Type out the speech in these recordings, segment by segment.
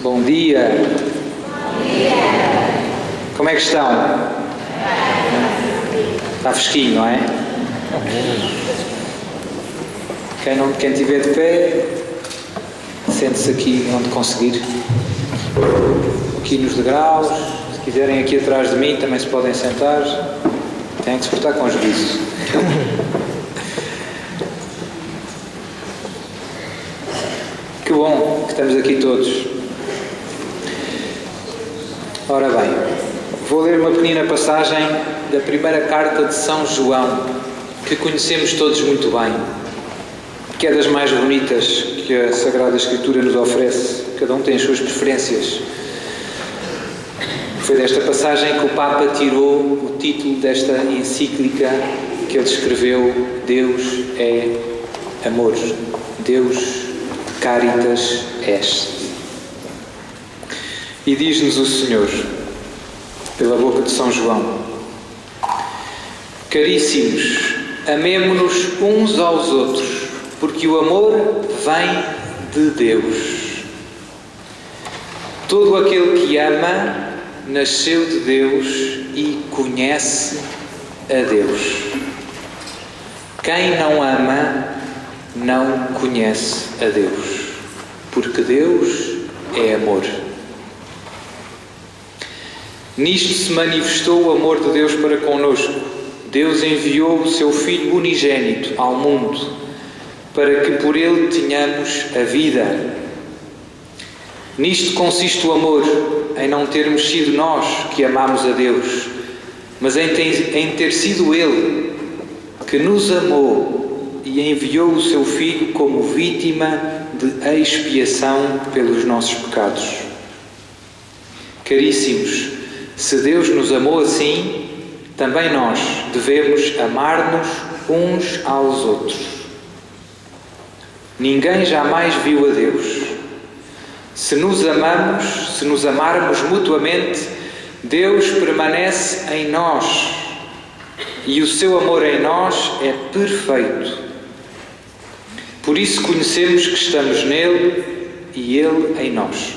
Bom dia. Bom dia. Como é que estão? Está fresquinho, não é? Quem estiver de pé, sente-se aqui onde conseguir. Aqui nos degraus. Se quiserem aqui atrás de mim, também se podem sentar. Têm que se portar com juízo. Que bom que estamos aqui todos. Ora bem, vou ler uma pequena passagem da primeira carta de São João, que conhecemos todos muito bem, que é das mais bonitas que a Sagrada Escritura nos oferece. Cada um tem as suas preferências. Foi desta passagem que o Papa tirou o título desta encíclica que ele escreveu: Deus é amor. Deus Caritas Est. E diz-nos o Senhor, pela boca de São João: Caríssimos, amemo-nos uns aos outros, porque o amor vem de Deus. Todo aquele que ama nasceu de Deus e conhece a Deus. Quem não ama não conhece a Deus, porque Deus é amor. Nisto se manifestou o amor de Deus para connosco. Deus enviou o seu Filho unigênito ao mundo, para que por ele tenhamos a vida. Nisto consiste o amor, em não termos sido nós que amamos a Deus, mas em ter sido Ele que nos amou e enviou o seu Filho como vítima de expiação pelos nossos pecados. Caríssimos, se Deus nos amou assim, também nós devemos amar-nos uns aos outros. Ninguém jamais viu a Deus. Se nos amarmos mutuamente, Deus permanece em nós e o seu amor em nós é perfeito. Por isso conhecemos que estamos nele e ele em nós,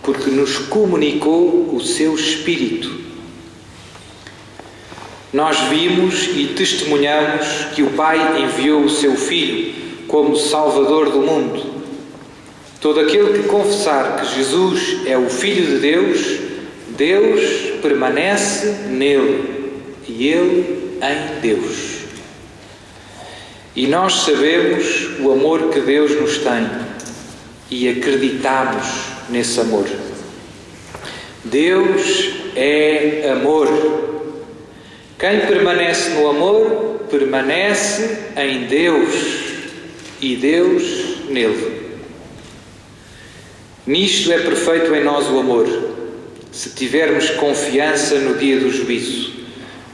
porque nos comunicou o seu Espírito. Nós vimos e testemunhamos que o Pai enviou o seu Filho como Salvador do mundo. Todo aquele que confessar que Jesus é o Filho de Deus, Deus permanece nele e ele em Deus. E nós sabemos o amor que Deus nos tem e acreditamos nesse amor. Deus é amor. Quem permanece no amor, permanece em Deus e Deus nele. Nisto é perfeito em nós o amor, se tivermos confiança no dia do juízo,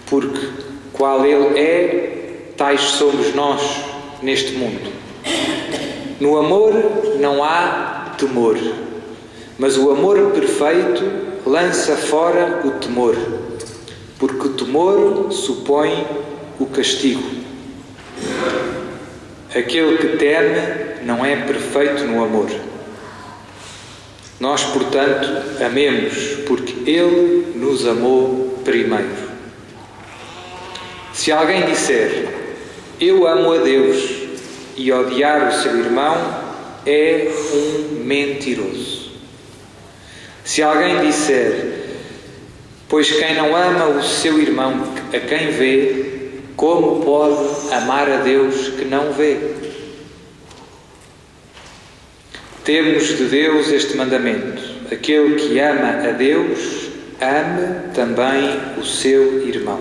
porque qual Ele é, tais somos nós neste mundo. No amor não há temor, mas o amor perfeito lança fora o temor, porque o temor supõe o castigo. Aquele que teme não é perfeito no amor. Nós, portanto, amemos, porque Ele nos amou primeiro. Se alguém disser, eu amo a Deus, e odiar o seu irmão, é um mentiroso. Se alguém disser, pois quem não ama o seu irmão a quem vê, como pode amar a Deus que não vê? Temos de Deus este mandamento: aquele que ama a Deus, ame também o seu irmão.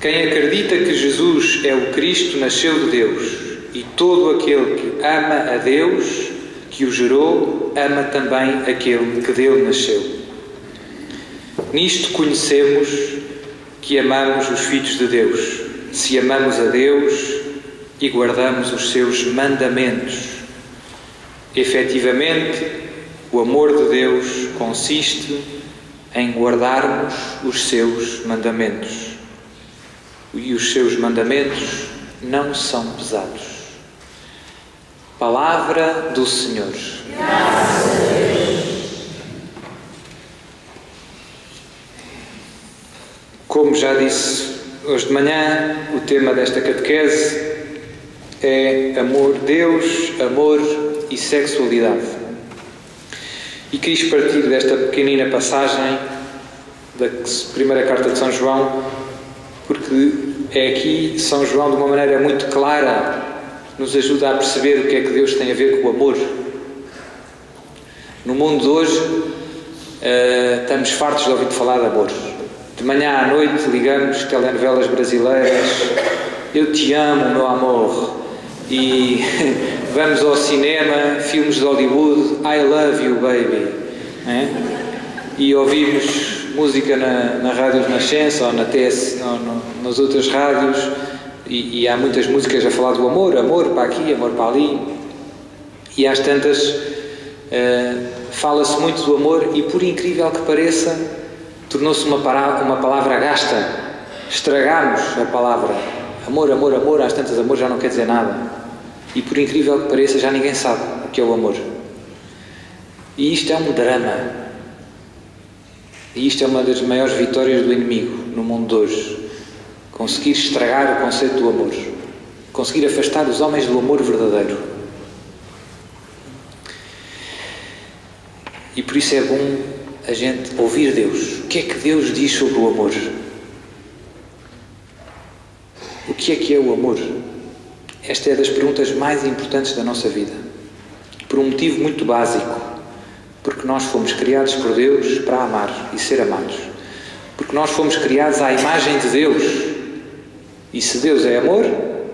Quem acredita que Jesus é o Cristo nasceu de Deus, e todo aquele que ama a Deus, que o gerou, ama também aquele que dele nasceu. Nisto conhecemos que amamos os filhos de Deus, se amamos a Deus e guardamos os seus mandamentos. Efetivamente, o amor de Deus consiste em guardarmos os seus mandamentos. E os seus mandamentos não são pesados. Palavra do Senhor. Como já disse hoje de manhã, o tema desta catequese é amor, Deus, amor e sexualidade. E quis partir desta pequenina passagem da primeira carta de São João, porque é aqui São João, de uma maneira muito clara, nos ajuda a perceber o que é que Deus tem a ver com o amor. No mundo de hoje, estamos fartos de ouvir falar de amor. De manhã à noite ligamos telenovelas brasileiras, eu te amo, meu amor, e vamos ao cinema, filmes de Hollywood, I love you, baby, e ouvimos música na Rádio Renascença ou na TS, ou nas outras rádios, e há muitas músicas a falar do amor, amor para aqui, amor para ali, e às tantas fala-se muito do amor e, por incrível que pareça, tornou-se uma palavra gasta. Estragámos a palavra amor, amor, amor, às tantas amor já não quer dizer nada. E por incrível que pareça, já ninguém sabe o que é o amor. E isto é um drama. E isto é uma das maiores vitórias do inimigo no mundo de hoje. Conseguir estragar o conceito do amor. Conseguir afastar os homens do amor verdadeiro. E por isso é bom a gente ouvir Deus. O que é que Deus diz sobre o amor? O que é o amor? Esta é das perguntas mais importantes da nossa vida. Por um motivo muito básico. Porque nós fomos criados por Deus para amar e ser amados. Porque nós fomos criados à imagem de Deus. E se Deus é amor,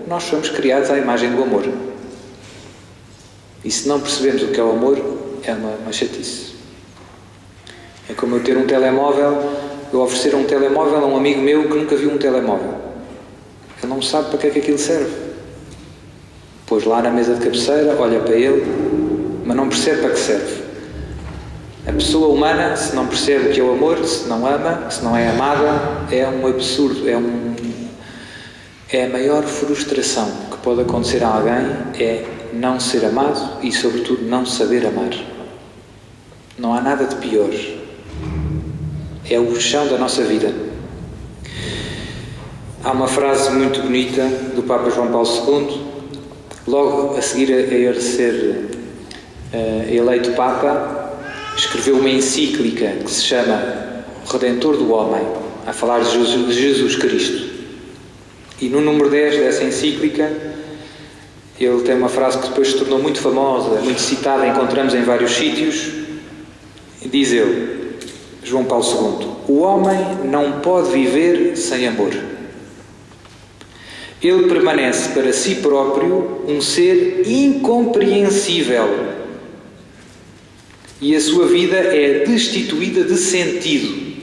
nós somos criados à imagem do amor. E se não percebemos o que é o amor, é uma chatice. É como eu ter um telemóvel, eu oferecer um telemóvel a um amigo meu que nunca viu um telemóvel. Ele não sabe para que é que aquilo serve. Pôs lá na mesa de cabeceira, olha para ele, mas não percebe para que serve. A pessoa humana, se não percebe o que é o amor, se não ama, se não é amada, é um absurdo, é a maior frustração que pode acontecer a alguém, é não ser amado e, sobretudo, não saber amar. Não há nada de pior. É o chão da nossa vida. Há uma frase muito bonita do Papa João Paulo II, logo a seguir a ele ser eleito Papa, escreveu uma encíclica que se chama O Redentor do Homem, a falar de Jesus Cristo. E no número 10 dessa encíclica, ele tem uma frase que depois se tornou muito famosa, muito citada, encontramos em vários sítios. Diz ele, João Paulo II, o homem não pode viver sem amor. Ele permanece para si próprio um ser incompreensível e a sua vida é destituída de sentido.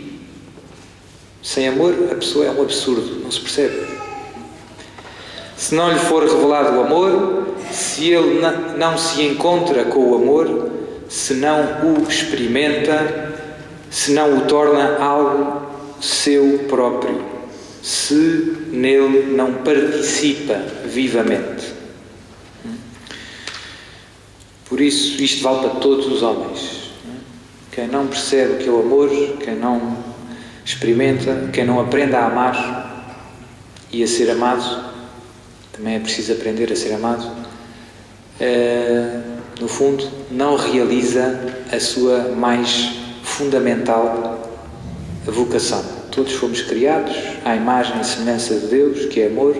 Sem amor, a pessoa é um absurdo, não se percebe. Se não lhe for revelado o amor, se ele não se encontra com o amor, se não o experimenta, se não o torna algo seu próprio, se nele não participa vivamente. Por isso, isto vale para todos os homens. Quem não percebe o que é o amor, quem não experimenta, quem não aprende a amar e a ser amado, também é preciso aprender a ser amado, no fundo, não realiza a sua mais fundamental vocação. Todos fomos criados à imagem e semelhança de Deus, que é amor,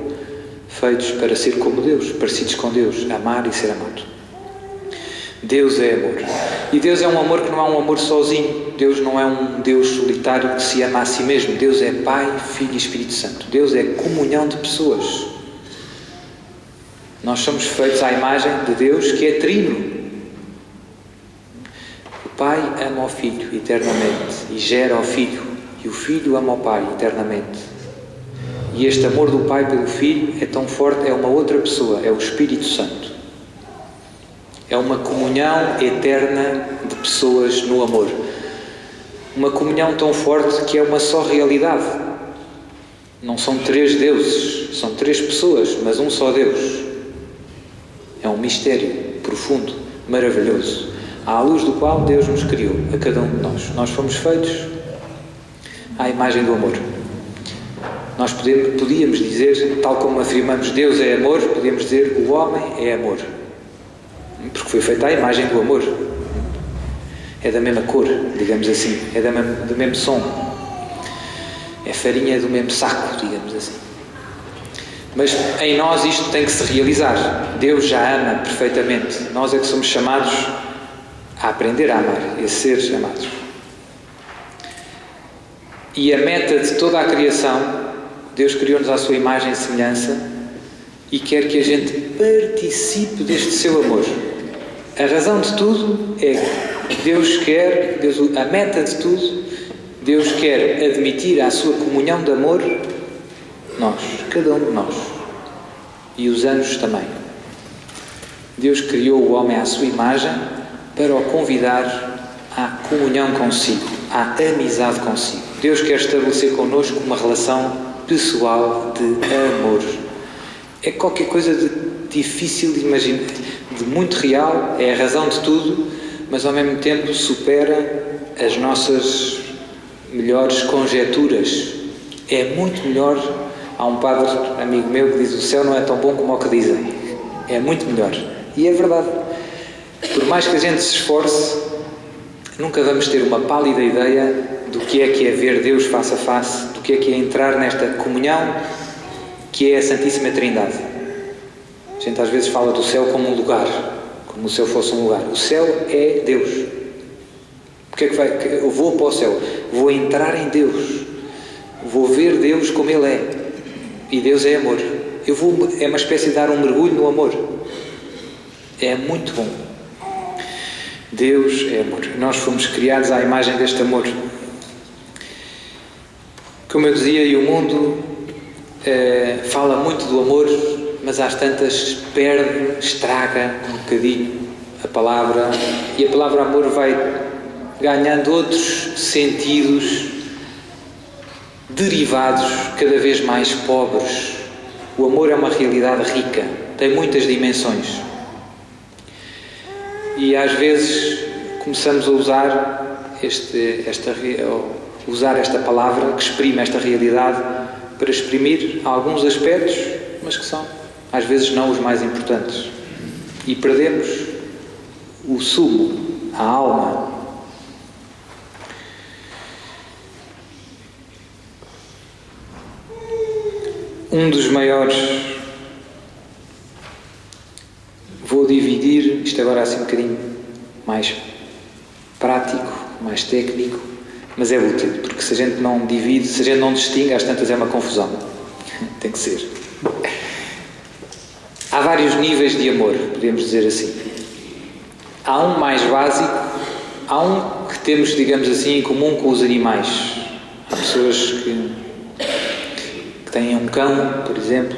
feitos para ser como Deus, parecidos com Deus, amar e ser amado. Deus é amor. E Deus é um amor que não é um amor sozinho. Deus não é um Deus solitário que se ama a si mesmo. Deus é Pai, Filho e Espírito Santo. Deus é comunhão de pessoas. Nós somos feitos à imagem de Deus, que é trino. O Pai ama o Filho eternamente e gera o Filho. E o Filho ama o Pai eternamente. E este amor do Pai pelo Filho é tão forte, é uma outra pessoa, é o Espírito Santo. É uma comunhão eterna de pessoas no amor. Uma comunhão tão forte que é uma só realidade. Não são três deuses, são três pessoas, mas um só Deus. É um mistério. profundo, maravilhoso, à luz do qual Deus nos criou, a cada um de nós. Nós fomos feitos à imagem do amor. Nós podíamos dizer, tal como afirmamos Deus é amor, podíamos dizer o homem é amor. Porque foi feito à imagem do amor. É da mesma cor, digamos assim. É do mesmo som. É farinha do mesmo saco, digamos assim. Mas em nós isto tem que se realizar. Deus já ama perfeitamente. Nós é que somos chamados a aprender a amar e a ser amados. E a meta de toda a criação, Deus criou-nos à sua imagem e semelhança e quer que a gente participe deste seu amor. A razão de tudo é que a meta de tudo, Deus quer admitir à sua comunhão de amor nós, cada um de nós, e os anjos também. Deus criou o homem à sua imagem para o convidar à comunhão consigo, à amizade consigo. Deus quer estabelecer connosco uma relação pessoal de amor. É qualquer coisa de difícil de imaginar, de muito real, é a razão de tudo, mas ao mesmo tempo supera as nossas melhores conjecturas. É muito melhor. Há um padre, amigo meu, que diz: o céu não é tão bom como o que dizem. É muito melhor. E é verdade. Por mais que a gente se esforce, nunca vamos ter uma pálida ideia do que é ver Deus face a face, do que é entrar nesta comunhão que é a Santíssima Trindade. A gente às vezes fala do céu como um lugar, como se o céu fosse um lugar. O céu é Deus. Porque é que eu vou para o céu? Vou entrar em Deus. Vou ver Deus como Ele é. E Deus é amor. É uma espécie de dar um mergulho no amor. É muito bom. Deus é amor. Nós fomos criados à imagem deste amor. Como eu dizia, e o mundo fala muito do amor, mas às tantas perde, estraga um bocadinho a palavra, e a palavra amor vai ganhando outros sentidos derivados cada vez mais pobres. O amor é uma realidade rica, tem muitas dimensões. E às vezes começamos a usar esta palavra que exprime esta realidade para exprimir alguns aspectos, mas que são às vezes não os mais importantes. E perdemos o sumo, a alma. Um dos maiores, vou dividir, isto agora assim um bocadinho mais prático, mais técnico, mas é útil, porque se a gente não divide, se a gente não distingue, às tantas é uma confusão. Tem que ser. Há vários níveis de amor, podemos dizer assim. Há um mais básico, há um que temos, digamos assim, em comum com os animais. Há pessoas que têm um cão, por exemplo,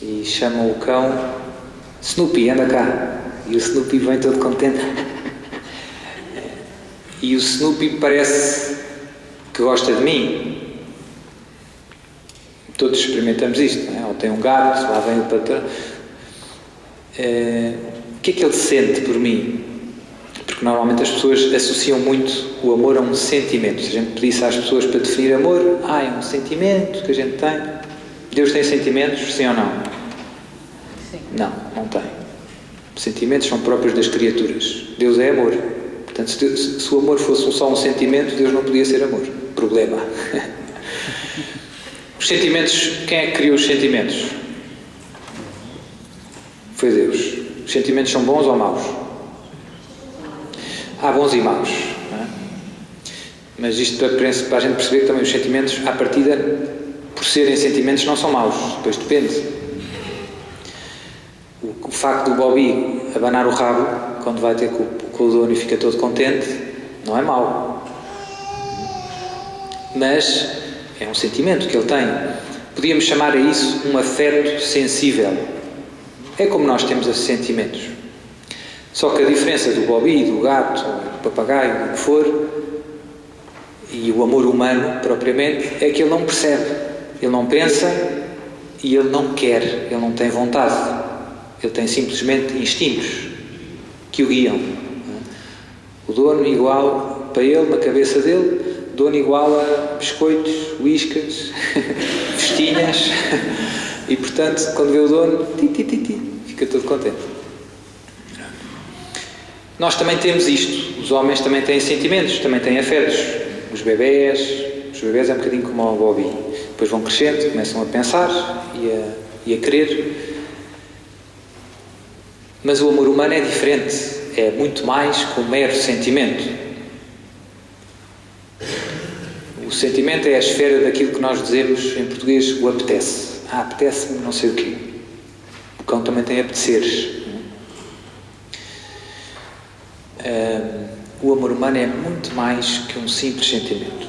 e chamam o cão Snoopy, anda cá. E o Snoopy vem todo contente. E o Snoopy parece que gosta de mim. Todos experimentamos isto, não é? Ou tem um gato, lá vem o patrão. O que é que ele sente por mim? Porque normalmente as pessoas associam muito o amor a um sentimento. Se a gente pedisse às pessoas para definir amor, é um sentimento que a gente tem. Deus tem sentimentos, sim ou não? Sim. Não tem. Sentimentos são próprios das criaturas. Deus é amor. Portanto, se o amor fosse só um sentimento, Deus não podia ser amor. Problema. Os sentimentos, quem é que criou os sentimentos? Foi Deus. Os sentimentos são bons ou maus? Há bons e maus, não é? Mas isto para a gente perceber que também os sentimentos, à partida, por serem sentimentos, não são maus. Depois depende. O facto do Bobby abanar o rabo quando vai ter com o dono e fica todo contente, não é mau. Mas é um sentimento que ele tem. Podíamos chamar a isso um afeto sensível. É como nós temos esses sentimentos. Só que a diferença do Bobby, do gato, do papagaio, do que for, e o amor humano, propriamente, é que ele não percebe. Ele não pensa e ele não quer. Ele não tem vontade. Ele tem simplesmente instintos que o guiam. O dono igual, para ele, na cabeça dele, dono igual a biscoitos, uíscas, festinhas, e portanto, quando vê o dono, fica todo contente. Nós também temos isto, os homens também têm sentimentos, também têm afetos. Os bebés é um bocadinho como o Bobby, depois vão crescendo, começam a pensar e a querer. Mas o amor humano é diferente, é muito mais que um mero sentimento. O sentimento é a esfera daquilo que nós dizemos em português, o apetece. Apetece-me não sei o quê. O cão também tem apeteceres. O amor humano é muito mais que um simples sentimento.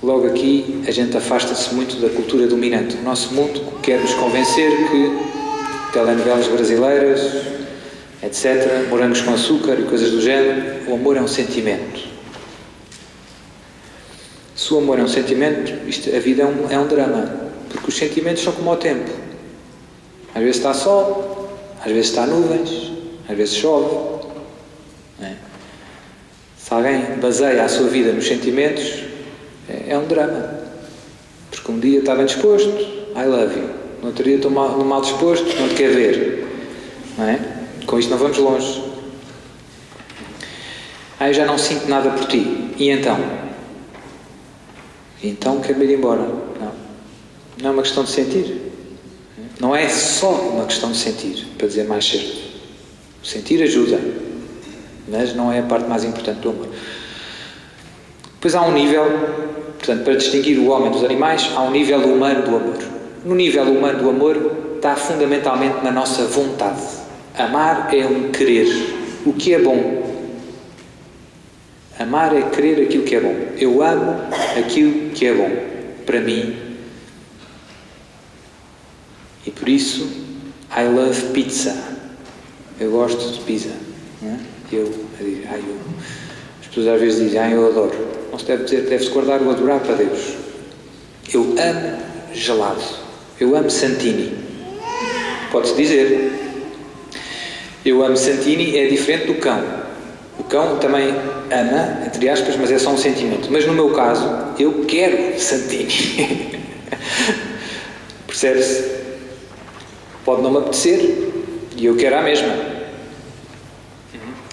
Logo aqui a gente afasta-se muito da cultura dominante. O nosso mundo quer nos convencer que telenovelas brasileiras, etc., morangos com açúcar e coisas do género, o amor é um sentimento. Se o amor é um sentimento, a vida é um drama, porque os sentimentos são como o tempo. Às vezes está sol, às vezes está nuvens, às vezes chove. Não é? Se alguém baseia a sua vida nos sentimentos, é um drama. Porque um dia está bem disposto, I love you. No outro dia estou mal disposto, não te quer ver. Não é? Com isto não vamos longe. Eu já não sinto nada por ti. E então? Então quero ir embora. Não é uma questão de sentir. Não é só uma questão de sentir, para dizer mais certo. Sentir ajuda, mas não é a parte mais importante do amor. Depois há um nível, portanto, para distinguir o homem dos animais, há um nível humano do amor. No nível humano do amor está fundamentalmente na nossa vontade. Amar é um querer o que é bom. Amar é querer aquilo que é bom. Eu amo aquilo que é bom para mim. E por isso, I love pizza. Eu gosto de pizza. Não é? As pessoas às vezes dizem, eu adoro. Não se deve dizer, deve-se guardar o adorar para Deus. Eu amo gelado. Eu amo Santini. Pode-se dizer. Eu amo Santini é diferente do cão. O cão também ama, entre aspas, mas é só um sentimento. Mas no meu caso, eu quero Santini. Percebe-se? Pode não me apetecer e eu quero a mesma.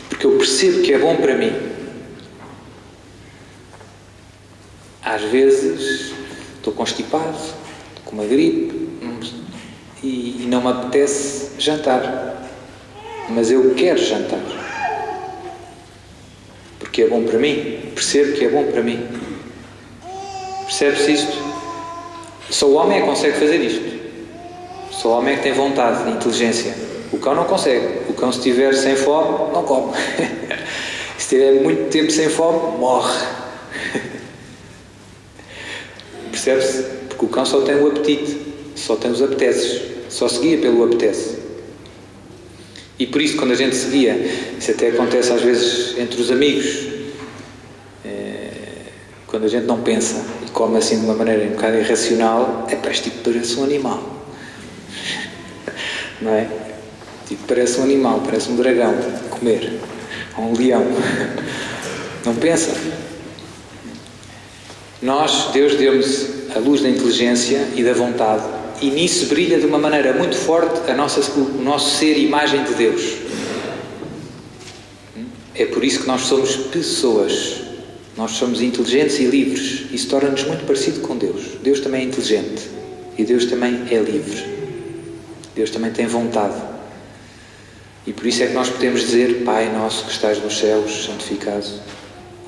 Porque eu percebo que é bom para mim. Às vezes estou constipado, estou com uma gripe e não me apetece jantar. Mas eu quero jantar. Porque é bom para mim. Percebo que é bom para mim. Percebe-se isto? Só o homem é que consegue fazer isto. Só o homem é que tem vontade, inteligência. O cão não consegue. O cão, se estiver sem fome, não come. Se estiver muito tempo sem fome, morre. Percebe-se? Porque o cão só tem o apetite. Só tem os apeteces. Só se guia pelo apetece. E por isso, quando a gente se guia, isso até acontece às vezes entre os amigos, quando a gente não pensa e come assim de uma maneira um bocado irracional, isto tipo parece um animal. Não é? Tipo, parece um animal, parece um dragão a comer, ou um leão. Não pensa? Deus deu-nos a luz da inteligência e da vontade. E nisso brilha de uma maneira muito forte o nosso ser imagem de Deus. É por isso que nós somos pessoas. Nós somos inteligentes e livres. Isso torna-nos muito parecido com Deus. Deus também é inteligente. E Deus também é livre. Deus também tem vontade. E por isso é que nós podemos dizer, Pai nosso que estás nos céus, santificado.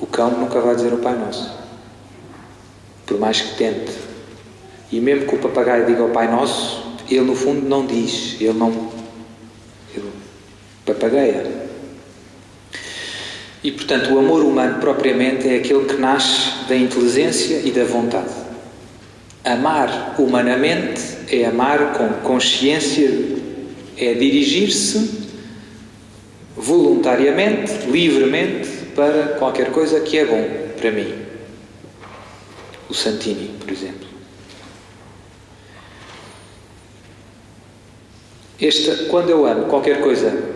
O cão nunca vai dizer o Pai nosso. Por mais que tente. E mesmo que o papagaio diga ao Pai Nosso, ele no fundo não diz, ele papagaia. E portanto o amor humano propriamente é aquele que nasce da inteligência e da vontade. Amar humanamente é amar com consciência, é dirigir-se voluntariamente, livremente, para qualquer coisa que é bom para mim. O Santini, por exemplo. Quando eu amo qualquer coisa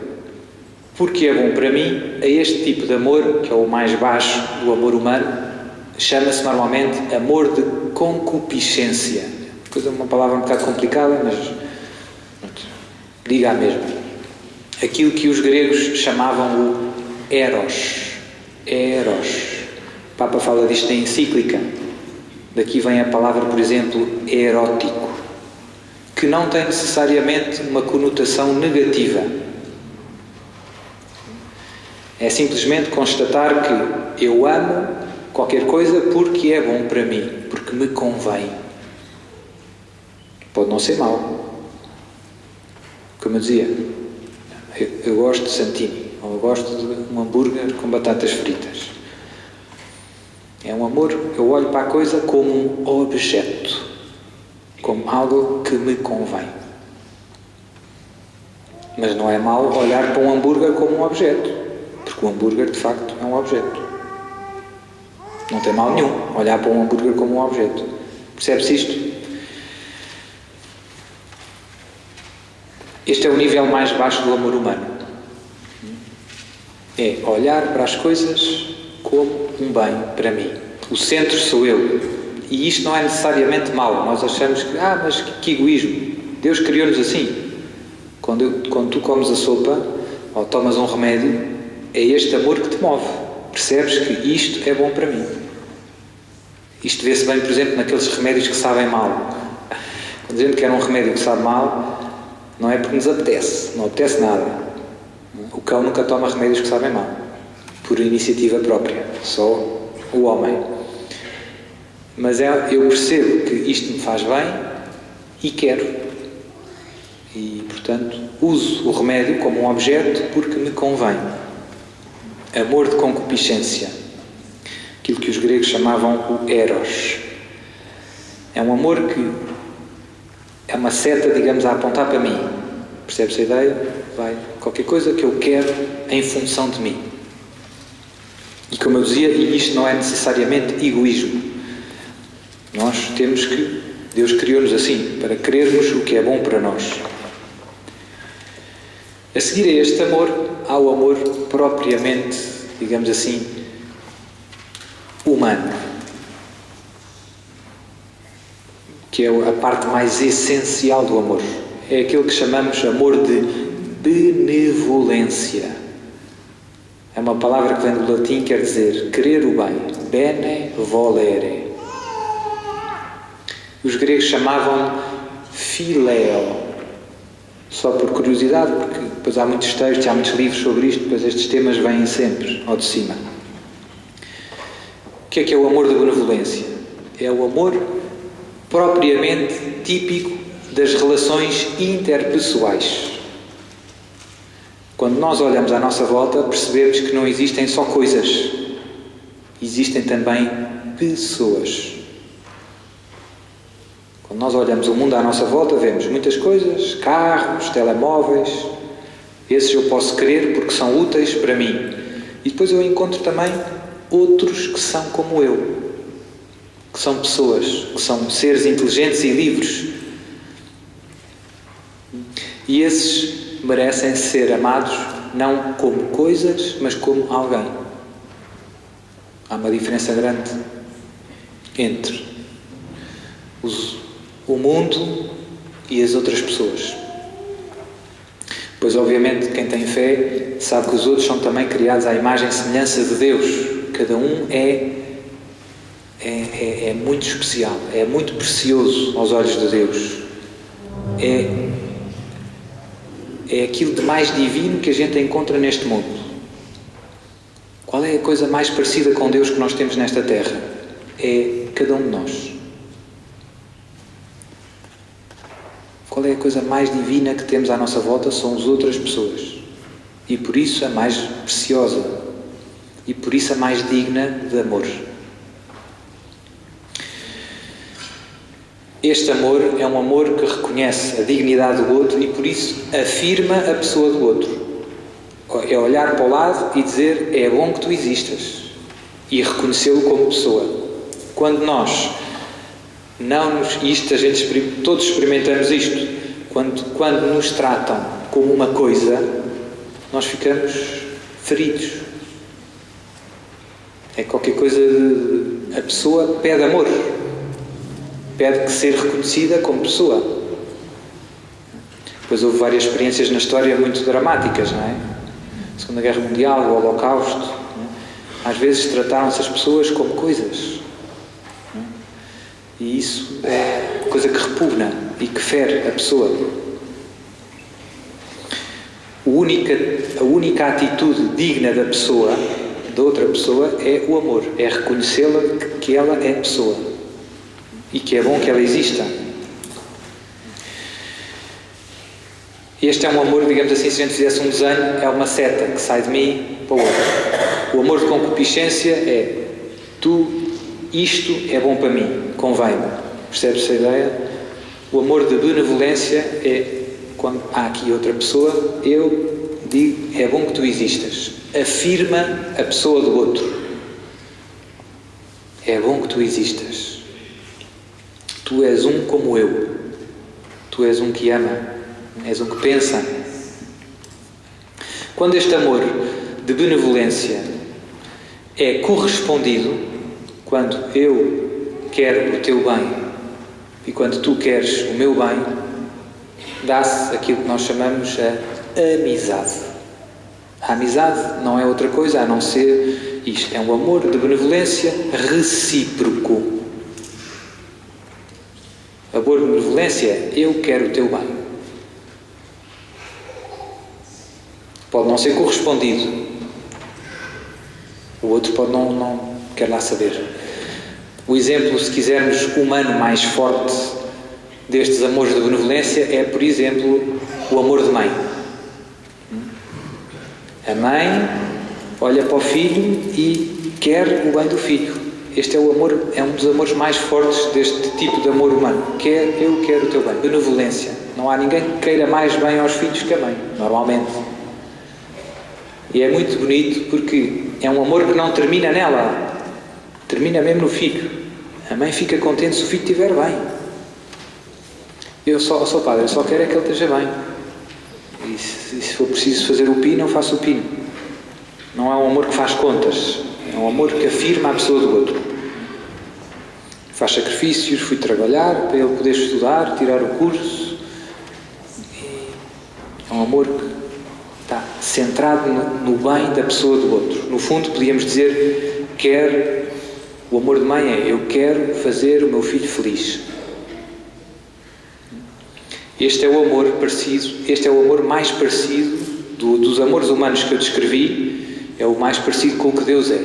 porque é bom para mim, a este tipo de amor, que é o mais baixo do amor humano, chama-se normalmente amor de concupiscência. Uma palavra um bocado complicada, mas diga a mesma. Aquilo que os gregos chamavam o eros. Eros. O Papa fala disto em encíclica. Daqui vem a palavra, por exemplo, erótico, que não tem necessariamente uma conotação negativa. É simplesmente constatar que eu amo qualquer coisa porque é bom para mim, porque me convém. Pode não ser mau. Como eu dizia, eu gosto de Santini, ou eu gosto de um hambúrguer com batatas fritas. É um amor, eu olho para a coisa como um objeto, como algo que me convém. Mas não é mau olhar para um hambúrguer como um objeto, porque o hambúrguer de facto é um objeto. Não tem mal nenhum olhar para um hambúrguer como um objeto. Percebe-se isto? Este é o nível mais baixo do amor humano. É olhar para as coisas como um bem para mim. O centro sou eu. E isto não é necessariamente mau. Nós achamos que, mas que egoísmo. Deus criou-nos assim. Quando tu comes a sopa ou tomas um remédio, é este amor que te move. Percebes que isto é bom para mim. Isto vê-se bem, por exemplo, naqueles remédios que sabem mal. Quando a gente quer um remédio que sabe mal, não é porque nos apetece. Não apetece nada. O cão nunca toma remédios que sabem mal. Por iniciativa própria. Só o homem. Mas eu percebo que isto me faz bem e quero. E, portanto, uso o remédio como um objeto porque me convém. Amor de concupiscência. Aquilo que os gregos chamavam o eros. É um amor que é uma seta, digamos, a apontar para mim. Percebe-se a ideia? Vai qualquer coisa que eu quero em função de mim. E como eu dizia, e isto não é necessariamente egoísmo. Nós temos que... Deus criou-nos assim, para querermos o que é bom para nós. A seguir a este amor, há o amor propriamente, digamos assim, humano. Que é a parte mais essencial do amor. É aquilo que chamamos amor de benevolência. É uma palavra que vem do latim, quer dizer querer o bem. Bene volere. Os gregos chamavam phileo. Só por curiosidade, porque depois há muitos textos, há muitos livros sobre isto, depois estes temas vêm sempre ao de cima. O que é o amor da benevolência? É o amor propriamente típico das relações interpessoais. Quando nós olhamos à nossa volta, percebemos que não existem só coisas. Existem também pessoas. Quando nós olhamos o mundo à nossa volta, vemos muitas coisas, carros, telemóveis. Esses eu posso querer porque são úteis para mim. E depois eu encontro também outros que são como eu. Que são pessoas, que são seres inteligentes e livres. E esses merecem ser amados não como coisas, mas como alguém. Há uma diferença grande entre o mundo e as outras pessoas. Pois, obviamente, quem tem fé sabe que os outros são também criados à imagem e semelhança de Deus. Cada um é muito especial, é muito precioso aos olhos de Deus. É aquilo de mais divino que a gente encontra neste mundo. Qual é a coisa mais parecida com Deus que nós temos nesta terra? É cada um de nós. Qual é a coisa mais divina que temos à nossa volta? São as outras pessoas. E por isso a mais preciosa. E por isso a mais digna de amor. Este amor é um amor que reconhece a dignidade do outro e por isso afirma a pessoa do outro. É olhar para o lado e dizer, é bom que tu existas. E reconhecê-lo como pessoa. Quando nós todos experimentamos isto, quando nos tratam como uma coisa, nós ficamos feridos. É qualquer coisa a pessoa pede amor, pede que ser reconhecida como pessoa. Depois houve várias experiências na história muito dramáticas, não é? A Segunda Guerra Mundial, o Holocausto, não é? Às vezes trataram-se as pessoas como coisas, não é? E isso é coisa que repugna e que fere a pessoa. A única atitude digna da pessoa, da outra pessoa, é o amor. É reconhecê-la que ela é pessoa. E que é bom que ela exista. Este é um amor, digamos assim, se a gente fizesse um desenho, é uma seta que sai de mim para o outro. O amor de concupiscência é isto é bom para mim, convém-me. Percebes essa ideia? O amor de benevolência é quando há aqui outra pessoa, eu digo, é bom que tu existas. Afirma a pessoa do outro. É bom que tu existas. Tu és um como eu. Tu és um que ama. És um que pensa. Quando este amor de benevolência é correspondido, quando eu quero o teu bem e quando tu queres o meu bem, dá-se aquilo que nós chamamos a amizade. A amizade não é outra coisa a não ser isto. É um amor de benevolência recíproco. Amor de benevolência é eu quero o teu bem. Pode não ser correspondido. O outro pode não quer lá saber. O exemplo, se quisermos, humano mais forte destes amores de benevolência é, por exemplo, o amor de mãe. A mãe olha para o filho e quer o bem do filho. Este é o amor, é um dos amores mais fortes deste tipo de amor humano. Eu quero o teu bem. Benevolência. Não há ninguém que queira mais bem aos filhos que a mãe, normalmente. E é muito bonito porque é um amor que não termina nela. Termina mesmo no filho. A mãe fica contente se o filho estiver bem. Eu sou padre, eu só quero é que ele esteja bem. E se for preciso fazer o pino, eu faço o pino. Não é um amor que faz contas. É um amor que afirma a pessoa do outro. Faz sacrifícios, fui trabalhar para ele poder estudar, tirar o curso. É um amor que está centrado no bem da pessoa do outro. No fundo, podíamos dizer, o amor de mãe é, eu quero fazer o meu filho feliz. Este é o amor mais parecido dos amores humanos que eu descrevi, é o mais parecido com o que Deus é.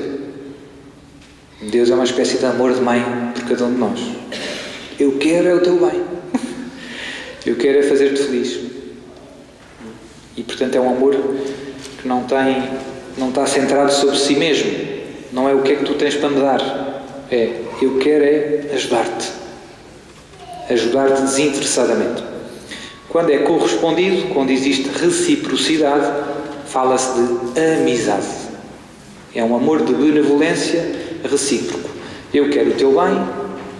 Deus é uma espécie de amor de mãe por cada um de nós. Eu quero é o teu bem. Eu quero é fazer-te feliz. E portanto é um amor que não está centrado sobre si mesmo. Não é o que é que tu tens para me dar. Eu quero é ajudar-te. Ajudar-te desinteressadamente. Quando é correspondido, quando existe reciprocidade, fala-se de amizade. É um amor de benevolência recíproco. Eu quero o teu bem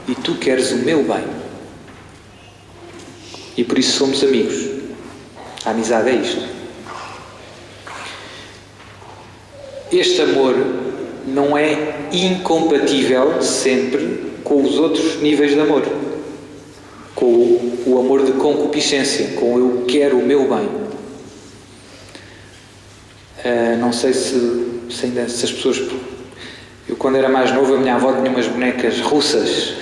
e tu queres o meu bem. E por isso somos amigos. A amizade é isto. Este amor não é incompatível sempre com os outros níveis de amor. Com o amor de concupiscência, com eu quero o meu bem. Não sei se as pessoas... Eu, quando era mais novo, a minha avó tinha umas bonecas russas,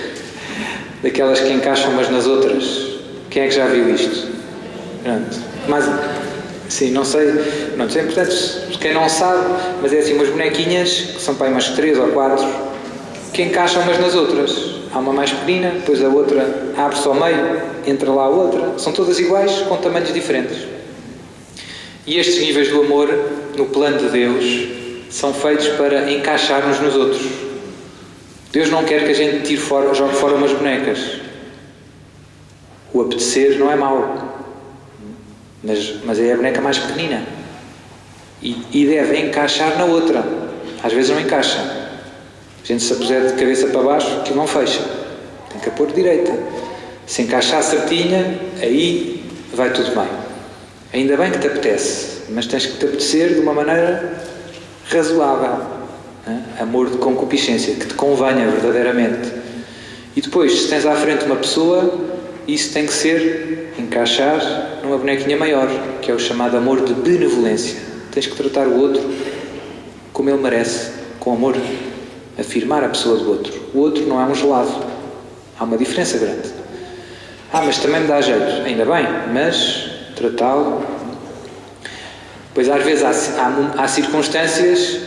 daquelas que encaixam umas nas outras. Quem é que já viu isto? Pronto. Mas, sim, não sei, portanto, quem não sabe, mas é assim, umas bonequinhas, que são para aí umas 3 ou 4, que encaixam umas nas outras. Há uma mais pequenina, depois a outra abre-se ao meio, entra lá a outra. São todas iguais, com tamanhos diferentes. E estes níveis do amor, no plano de Deus, são feitos para encaixar-nos nos outros. Deus não quer que a gente jogue fora umas bonecas. O apetecer não é mau. Mas é a boneca mais pequenina. E deve encaixar na outra. Às vezes não encaixa. A gente, se a puser de cabeça para baixo, aquilo não fecha. Tem que a pôr direita. Se encaixar certinha, aí vai tudo bem. Ainda bem que te apetece, mas tens que te apetecer de uma maneira razoável. Amor de concupiscência, que te convenha verdadeiramente. E depois, se tens à frente uma pessoa, isso tem que ser, encaixar numa bonequinha maior, que é o chamado amor de benevolência. Tens que tratar o outro como ele merece, com amor, afirmar a pessoa do outro. O outro não é um gelado, há uma diferença grande. Mas também me dá jeito, ainda bem, mas tratá-lo. Pois às vezes há circunstâncias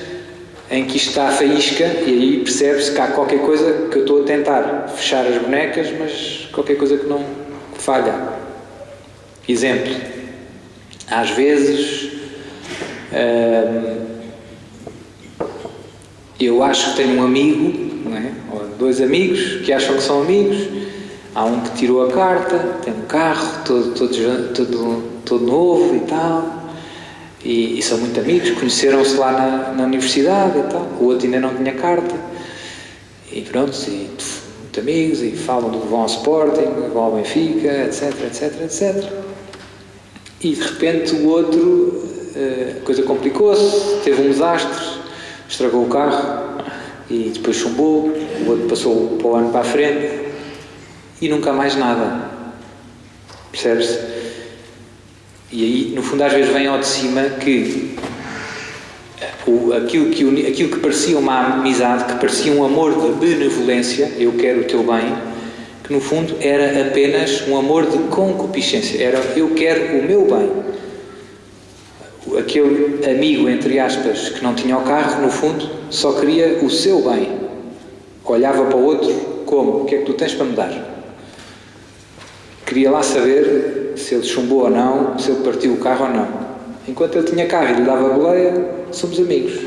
em que isto está a faísca e aí percebe-se que há qualquer coisa que eu estou a tentar fechar as bonecas, mas qualquer coisa que não falha. Exemplo, às vezes eu acho que tenho um amigo, não é? Ou 2 amigos que acham que são amigos. Há um que tirou a carta, tem um carro todo novo e tal, e são muito amigos, conheceram-se lá na universidade e tal. O outro ainda não tinha carta, e pronto, e muito amigos, e falam de vão ao Sporting, vão ao Benfica, etc, etc, etc. E de repente o outro, a coisa complicou-se, teve um desastre, estragou o carro, e depois chumbou, o outro passou para o ano para a frente, e nunca mais nada. Percebes? E aí, no fundo, às vezes vem ao de cima que aquilo que parecia uma amizade, que parecia um amor de benevolência, eu quero o teu bem, que no fundo era apenas um amor de concupiscência, era eu quero o meu bem. Aquele amigo, entre aspas, que não tinha o carro, no fundo, só queria o seu bem. Olhava para o outro como? O que é que tu tens para me dar? Queria lá saber se ele chumbou ou não, se ele partiu o carro ou não. Enquanto ele tinha carro e lhe dava boleia, somos amigos.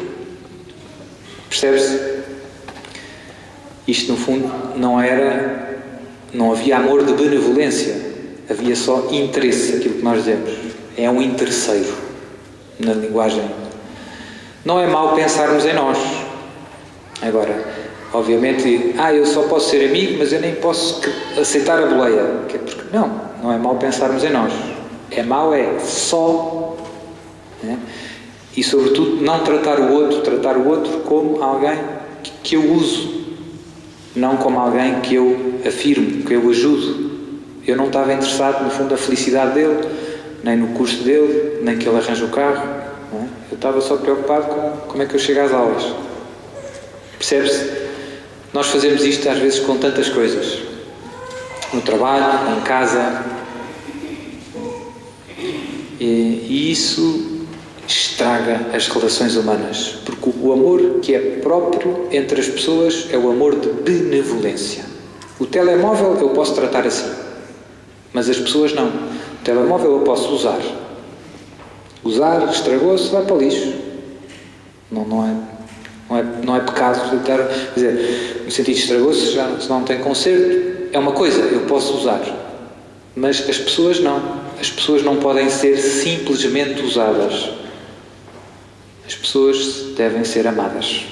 Percebe-se? Isto, no fundo, não havia amor de benevolência. Havia só interesse, aquilo que nós dizemos. É um interesseiro, na linguagem. Não é mau pensarmos em nós. Agora, obviamente, eu só posso ser amigo, mas eu nem posso aceitar a boleia. Porque não é mau pensarmos em nós. É mau só, né? E sobretudo não tratar o outro como alguém que eu uso, não como alguém que eu afirmo, que eu ajudo. Eu não estava interessado, no fundo, na felicidade dele, nem no custo dele, nem que ele arranje o carro, não é? Eu estava só preocupado com como é que eu chego às aulas. Percebe-se? Nós fazemos isto às vezes com tantas coisas. No trabalho, em casa. E isso estraga as relações humanas. Porque o amor que é próprio entre as pessoas é o amor de benevolência. O telemóvel eu posso tratar assim. Mas as pessoas não. O telemóvel eu posso usar. Usar, estragou-se, vai para o lixo. Não é pecado tentar, quer dizer, no sentido de estragou-se, se não tem conserto, é uma coisa, eu posso usar. Mas as pessoas não. As pessoas não podem ser simplesmente usadas. As pessoas devem ser amadas.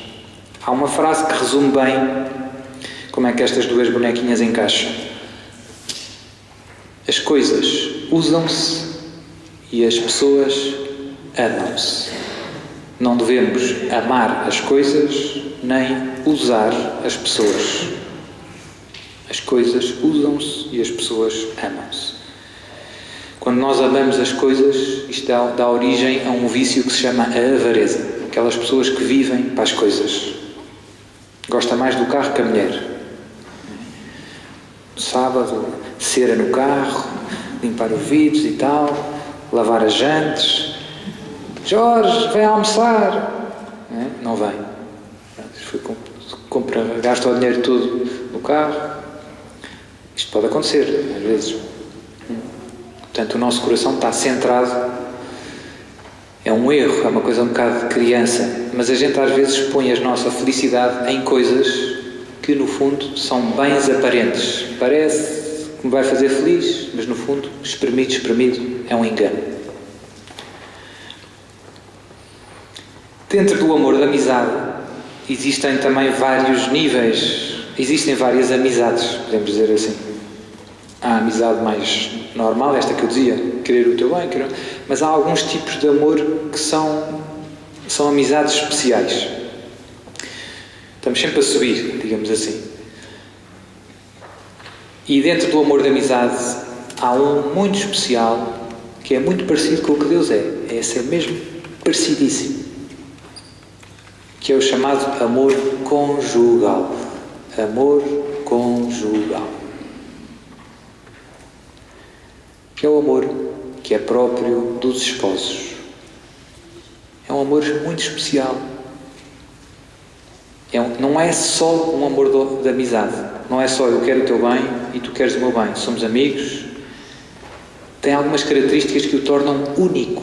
Há uma frase que resume bem como é que estas 2 bonequinhas encaixam. As coisas usam-se e as pessoas amam-se. Não devemos amar as coisas nem usar as pessoas. As coisas usam-se e as pessoas amam-se. Quando nós amamos as coisas, isto dá origem a um vício que se chama a avareza. Aquelas pessoas que vivem para as coisas. Gosta mais do carro que a mulher. Sábado, cera no carro, limpar os vidros e tal, lavar as jantes. Jorge, vem almoçar. Não vem. Gasta o dinheiro todo no carro. Isto pode acontecer, às vezes. Portanto, o nosso coração está centrado. É um erro, é uma coisa um bocado de criança. Mas a gente às vezes põe a nossa felicidade em coisas que, no fundo, são bens aparentes. Parece que me vai fazer feliz, mas, no fundo, espremido, é um engano. Dentro do amor da amizade existem também vários níveis, existem várias amizades, podemos dizer assim. Há a amizade mais normal, esta que eu dizia, querer o teu bem, mas há alguns tipos de amor que são amizades especiais. Estamos sempre a subir, digamos assim. E dentro do amor de amizade há um muito especial, que é muito parecido com o que Deus é. É ser mesmo parecidíssimo. Que é o chamado amor conjugal. Amor conjugal. Que é o amor que é próprio dos esposos. É um amor muito especial. Não é só um amor de amizade. Não é só eu quero o teu bem e tu queres o meu bem. Somos amigos. Tem algumas características que o tornam único.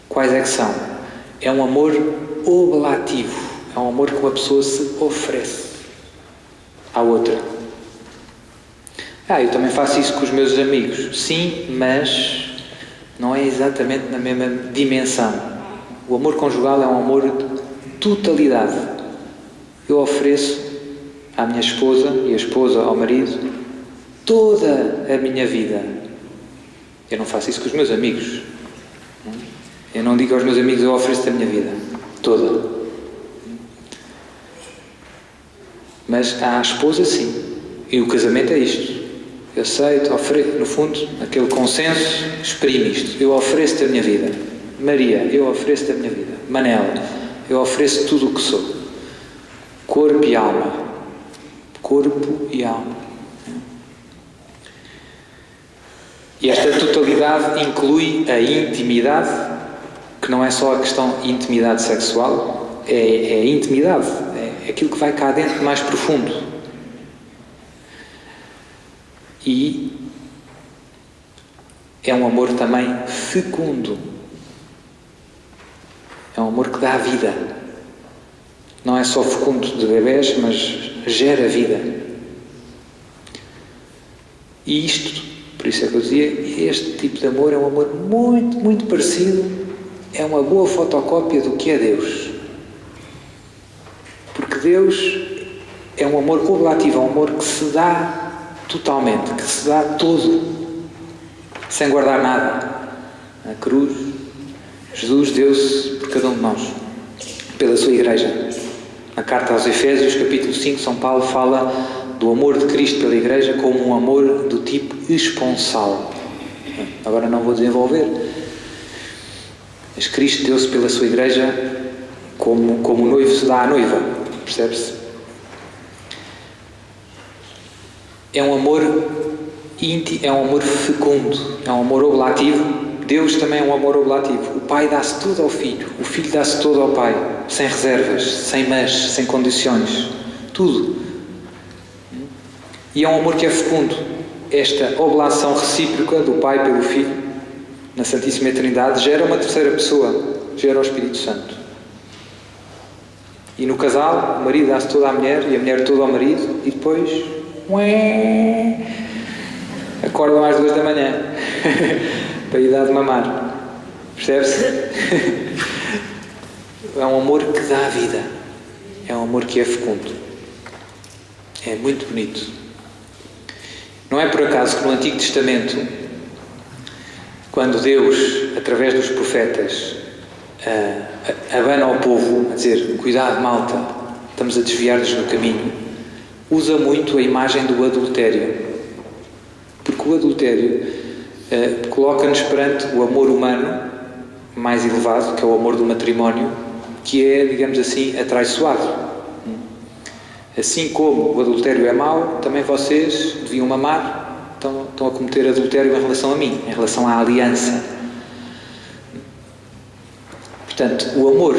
Quais é que são? É um amor oblativo. É um amor que uma pessoa se oferece à outra. Eu também faço isso com os meus amigos. Sim, mas não é exatamente na mesma dimensão. O amor conjugal é um amor de totalidade. Eu ofereço à minha esposa e a esposa ao marido toda a minha vida. Eu não faço isso com os meus amigos. Eu não digo aos meus amigos, eu ofereço-te a minha vida toda. Mas à esposa, sim. E o casamento é isto. Eu aceito, ofereço, no fundo, aquele consenso exprime isto. Eu ofereço-te a minha vida. Maria, eu ofereço-te a minha vida. Manela, eu ofereço tudo o que sou. Corpo e alma. Corpo e alma. E esta totalidade inclui a intimidade, que não é só a questão de intimidade sexual, é a intimidade, é aquilo que vai cá dentro mais profundo. E é um amor também fecundo. É um amor que dá vida. Não é só fecundo de bebés, mas gera vida. E isto, por isso é que eu dizia, este tipo de amor é um amor muito, muito parecido, é uma boa fotocópia do que é Deus. Porque Deus é um amor oblativo, é um amor que se dá totalmente, que se dá todo, sem guardar nada. Na cruz, Jesus deu-se por cada um de nós, pela sua Igreja. Na carta aos Efésios, capítulo 5, São Paulo fala do amor de Cristo pela Igreja como um amor do tipo esponsal. Agora não vou desenvolver. Mas Cristo deu-se pela sua Igreja como o noivo se dá à noiva. Percebe-se? É um amor íntimo, é um amor fecundo, é um amor oblativo. Deus também é um amor oblativo. O Pai dá-se tudo ao Filho, o Filho dá-se tudo ao Pai, sem reservas, sem mas, sem condições, tudo. E é um amor que é fecundo. Esta oblação recíproca do Pai pelo Filho, na Santíssima Trindade, gera uma terceira pessoa, gera o Espírito Santo. E no casal, o marido dá-se tudo à mulher e a mulher tudo ao marido, e depois acordam às 2 da manhã para ir dar de mamar. Percebe-se? É um amor que dá a vida. É um amor que é fecundo. É muito bonito. Não é por acaso que no Antigo Testamento, quando Deus, através dos profetas, abana ao povo a dizer: cuidado, malta, estamos a desviar-nos do caminho, usa muito a imagem do adultério, porque o adultério coloca-nos perante o amor humano mais elevado, que é o amor do matrimónio, que é, digamos assim, atraiçoado. Assim como o adultério é mau, também vocês deviam mamar, estão a cometer adultério em relação a mim, em relação à aliança. Portanto, o amor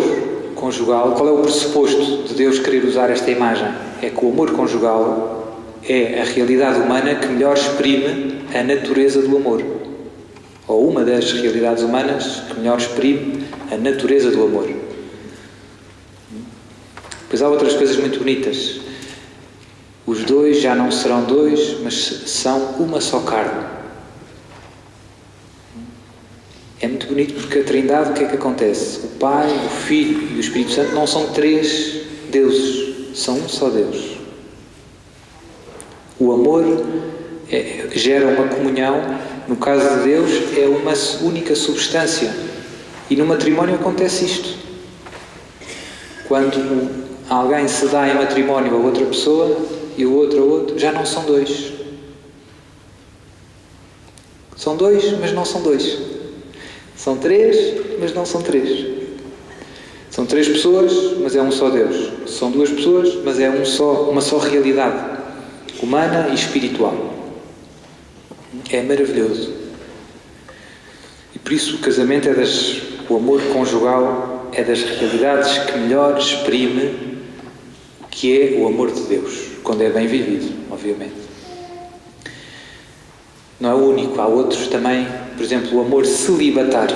conjugal, qual é o pressuposto de Deus querer usar esta imagem? É que o amor conjugal é a realidade humana que melhor exprime a natureza do amor. Ou uma das realidades humanas que melhor exprime a natureza do amor. Pois há outras coisas muito bonitas. Os dois já não serão dois, mas são uma só carne. É muito bonito porque a Trindade, o que é que acontece? O Pai, o Filho e o Espírito Santo não são 3 deuses, são um só Deus. O amor gera uma comunhão. No caso de Deus, é uma única substância. E no matrimónio acontece isto. Quando alguém se dá em matrimónio a outra pessoa e o outro a outro, já não são dois. São dois, mas não são dois. São três, mas não são três. São três pessoas, mas é um só Deus. São duas pessoas, mas é uma só realidade, humana e espiritual. É maravilhoso. E por isso o casamento o amor conjugal é das realidades que melhor exprime o que é o amor de Deus, quando é bem vivido, obviamente. Não é o único, há outros também, por exemplo, o amor celibatário,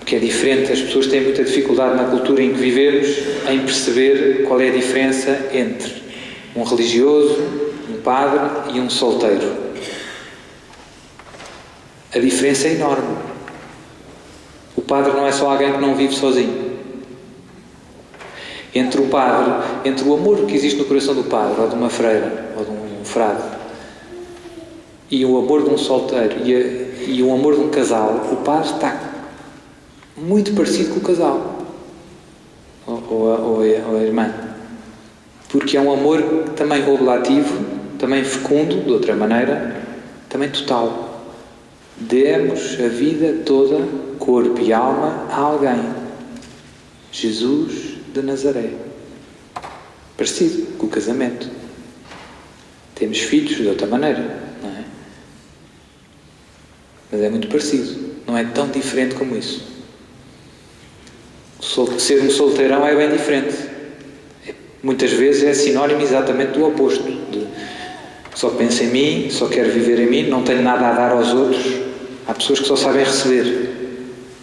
que é diferente. As pessoas têm muita dificuldade na cultura em que vivemos em perceber qual é a diferença entre um religioso, um padre e um solteiro. A diferença é enorme. O padre não é só alguém que não vive sozinho. Entre o padre, entre o amor que existe no coração do padre, ou de uma freira, ou de um frade, e o amor de um solteiro, e o amor de um casal, o padre está muito parecido com o casal, ou a irmã. Porque é um amor também oblativo, também fecundo, de outra maneira, também total. Demos a vida toda, corpo e alma, a alguém. Jesus de Nazaré. Parecido com o casamento. Temos filhos de outra maneira, não é? Mas é muito parecido. Não é tão diferente como isso. Ser um solteirão é bem diferente. Muitas vezes é sinónimo exatamente do oposto. Só penso em mim, só quero viver em mim, não tenho nada a dar aos outros. Há pessoas que só sabem receber.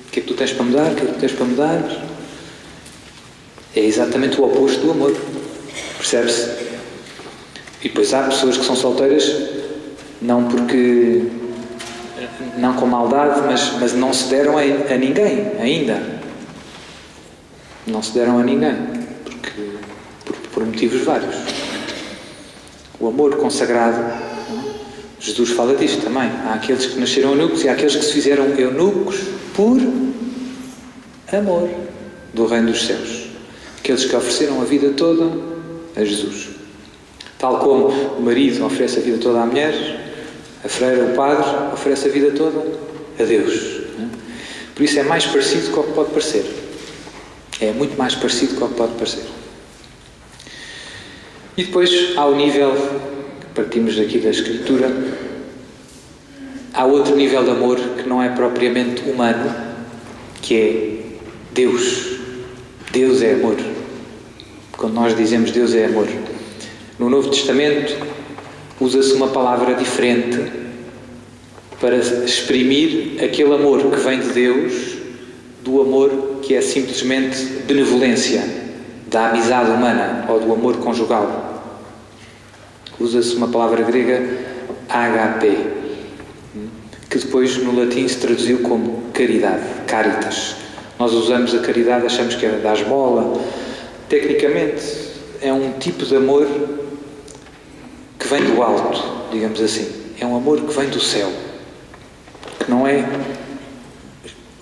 O que é que tu tens para me dar? O que é que tu tens para me dar? É exatamente o oposto do amor. Percebe-se? E depois há pessoas que são solteiras, não com maldade, mas não se deram a ninguém ainda. Não se deram a ninguém. Por motivos vários. O amor consagrado, Jesus fala disto também. Há aqueles que nasceram eunucos e há aqueles que se fizeram eunucos por amor do reino dos céus. Aqueles que ofereceram a vida toda a Jesus. Tal como o marido oferece a vida toda à mulher, a freira, o padre, oferece a vida toda a Deus. Por isso é mais parecido com o que pode parecer. É muito mais parecido com o que pode parecer. E depois há o nível, que partimos aqui da Escritura, há outro nível de amor que não é propriamente humano, que é Deus. Deus é amor. Quando nós dizemos Deus é amor. No Novo Testamento usa-se uma palavra diferente para exprimir aquele amor que vem de Deus, do amor que é simplesmente benevolência, da amizade humana ou do amor conjugal. Usa-se uma palavra grega agape, que depois no latim se traduziu como caridade, caritas. Nós usamos a caridade, achamos que é da esmola. Tecnicamente é um tipo de amor que vem do alto, digamos assim. É um amor que vem do céu, que não é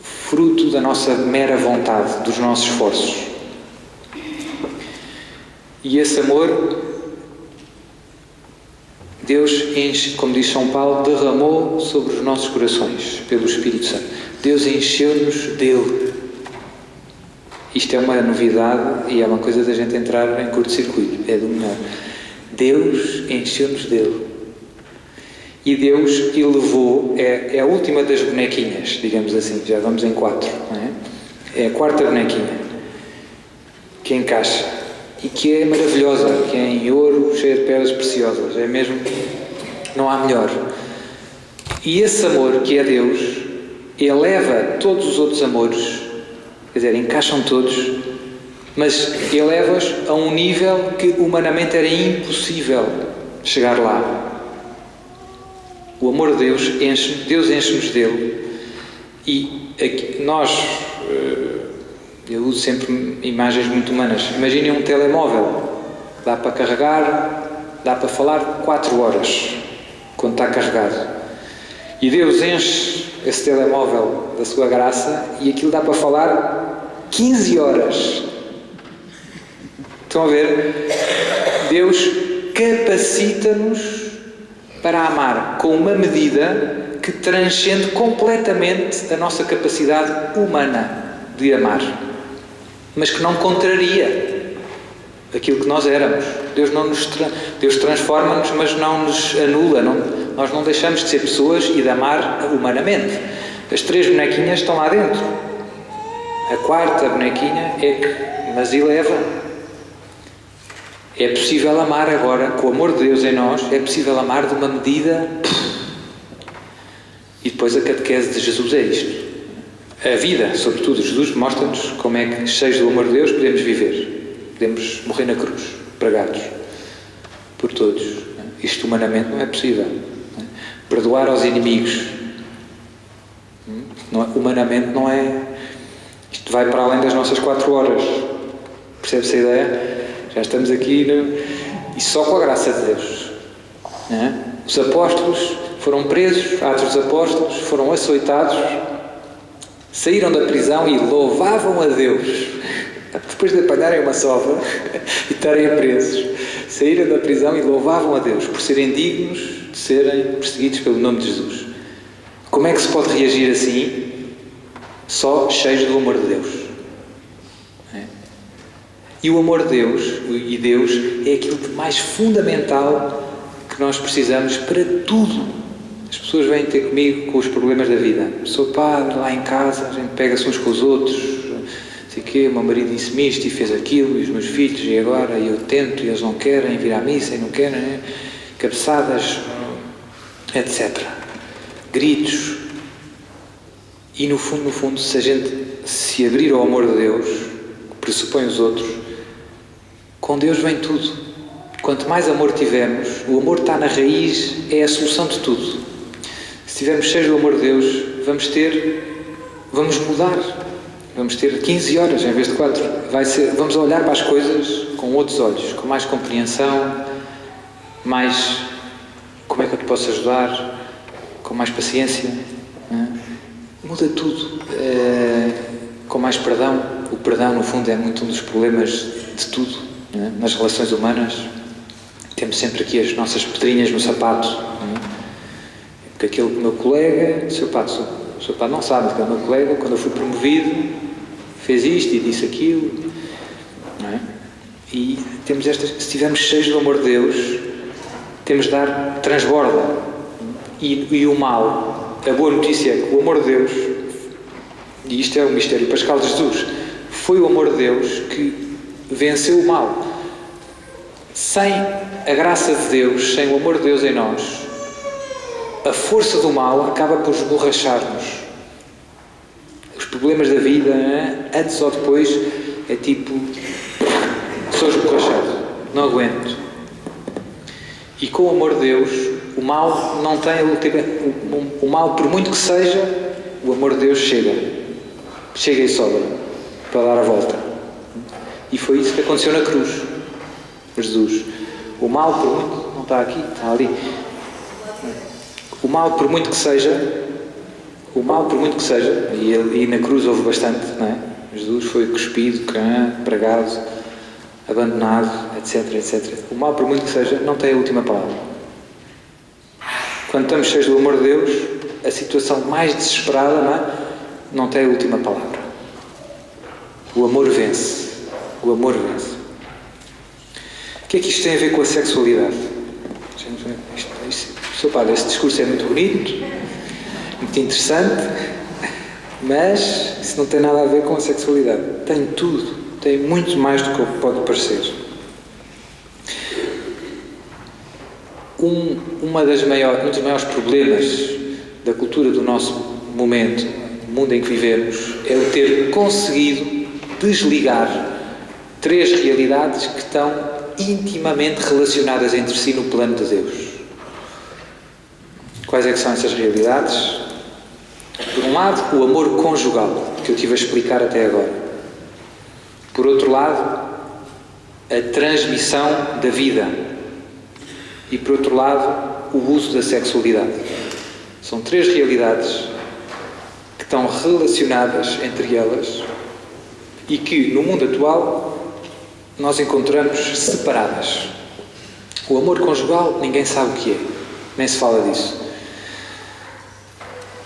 fruto da nossa mera vontade, dos nossos esforços. E esse amor, Deus enche, como diz São Paulo, derramou sobre os nossos corações, pelo Espírito Santo. Deus encheu-nos dele. Isto é uma novidade e é uma coisa da gente entrar em curto-circuito. É do melhor. Deus encheu-nos dele. E Deus elevou, é a última das bonequinhas, digamos assim, já vamos em 4, não é? É a quarta bonequinha que encaixa e que é maravilhosa, que é em ouro, cheia de pedras preciosas, é mesmo, não há melhor. E esse amor que é Deus eleva todos os outros amores, quer dizer, encaixam todos, mas eleva-os a um nível que humanamente era impossível chegar lá. O amor de Deus enche-nos dele. E aqui, nós, eu uso sempre imagens muito humanas. Imaginem um telemóvel, dá para carregar, dá para falar 4 horas. quando está carregado. E Deus enche esse telemóvel da sua graça e aquilo dá para falar 15 horas. Estão a ver? Deus capacita-nos para amar com uma medida que transcende completamente a nossa capacidade humana de amar, mas que não contraria aquilo que nós éramos. Deus transforma-nos, mas não nos anula. Nós não deixamos de ser pessoas e de amar humanamente. As 3 bonequinhas estão lá dentro. A 4ª bonequinha é que mas e leva. É possível amar agora, com o amor de Deus em nós, é possível amar de uma medida. E depois a catequese de Jesus é isto. A vida, sobretudo, Jesus mostra-nos como é que, cheios do amor de Deus, podemos viver. Podemos morrer na cruz, pregados por todos. Isto humanamente não é possível. Perdoar aos inimigos. Humanamente não é... Isto vai para além das nossas 4 horas. Percebe-se a ideia? Já estamos aqui e só com a graça de Deus. Os apóstolos foram presos, Atos dos Apóstolos, foram açoitados, saíram da prisão e louvavam a Deus. Depois de apanharem uma sova e estarem presos, saíram da prisão e louvavam a Deus por serem dignos de serem perseguidos pelo nome de Jesus. Como é que se pode reagir assim? Só cheios do amor de Deus. E o amor de Deus, e Deus, é aquilo de mais fundamental que nós precisamos para tudo. As pessoas vêm ter comigo com os problemas da vida. Sou padre, lá em casa, a gente pega-se uns com os outros. Sei que o meu marido disse-me isto e fez aquilo, e os meus filhos, e agora eu tento, e eles não querem vir à missa, e não querem, cabeçadas, etc. Gritos. E no fundo, se a gente se abrir ao amor de Deus, que pressupõe os outros, com Deus vem tudo. Quanto mais amor tivermos, o amor está na raiz, é a solução de tudo. Se estivermos cheios do amor de Deus, vamos mudar. Vamos ter 15 horas em vez de 4. Vamos olhar para as coisas com outros olhos, com mais compreensão, mais como é que eu te posso ajudar, com mais paciência. Muda tudo. Com mais perdão. O perdão, no fundo, é muito um dos problemas de tudo. Nas relações humanas temos sempre aqui as nossas pedrinhas no sapato, porque aquele meu colega, o seu padre não sabe que é o meu colega, quando eu fui promovido fez isto e disse aquilo, e temos estas, se estivermos cheios do amor de Deus, temos de dar transborda, e o mal, a boa notícia é que o amor de Deus, e isto é o mistério pascal de Jesus, foi o amor de Deus que venceu o mal. Sem a graça de Deus, sem o amor de Deus em nós, a força do mal acaba por esborrachar-nos. Os problemas da vida, antes ou depois, é tipo, sou esborrachado, não aguento. E com o amor de Deus, o mal não tem o mal, por muito que seja, o amor de Deus chega e sobra para dar a volta. E foi isso que aconteceu na cruz. Jesus. O mal, por muito... Não está aqui, está ali. O mal, por muito que seja... E na cruz houve bastante, não é? Jesus foi cuspido, pregado, abandonado, etc, etc. O mal, por muito que seja, não tem a última palavra. Quando estamos cheios do amor de Deus, a situação mais desesperada, não tem a última palavra. O amor vence. O amor vence. O que é que isto tem a ver com a sexualidade? Seu padre, esse discurso é muito bonito, muito interessante, mas isso não tem nada a ver com a sexualidade. Tem tudo. Tem muito mais do que pode parecer. Um dos maiores problemas da cultura do nosso momento, o mundo em que vivemos, é o ter conseguido desligar 3 realidades que estão intimamente relacionadas entre si no plano de Deus. Quais é que são essas realidades? Por um lado, o amor conjugal, que eu tive a explicar até agora. Por outro lado, a transmissão da vida. E por outro lado, o uso da sexualidade. São 3 realidades que estão relacionadas entre elas e que, no mundo atual, nós encontramos separadas. O amor conjugal, ninguém sabe o que é, nem se fala disso.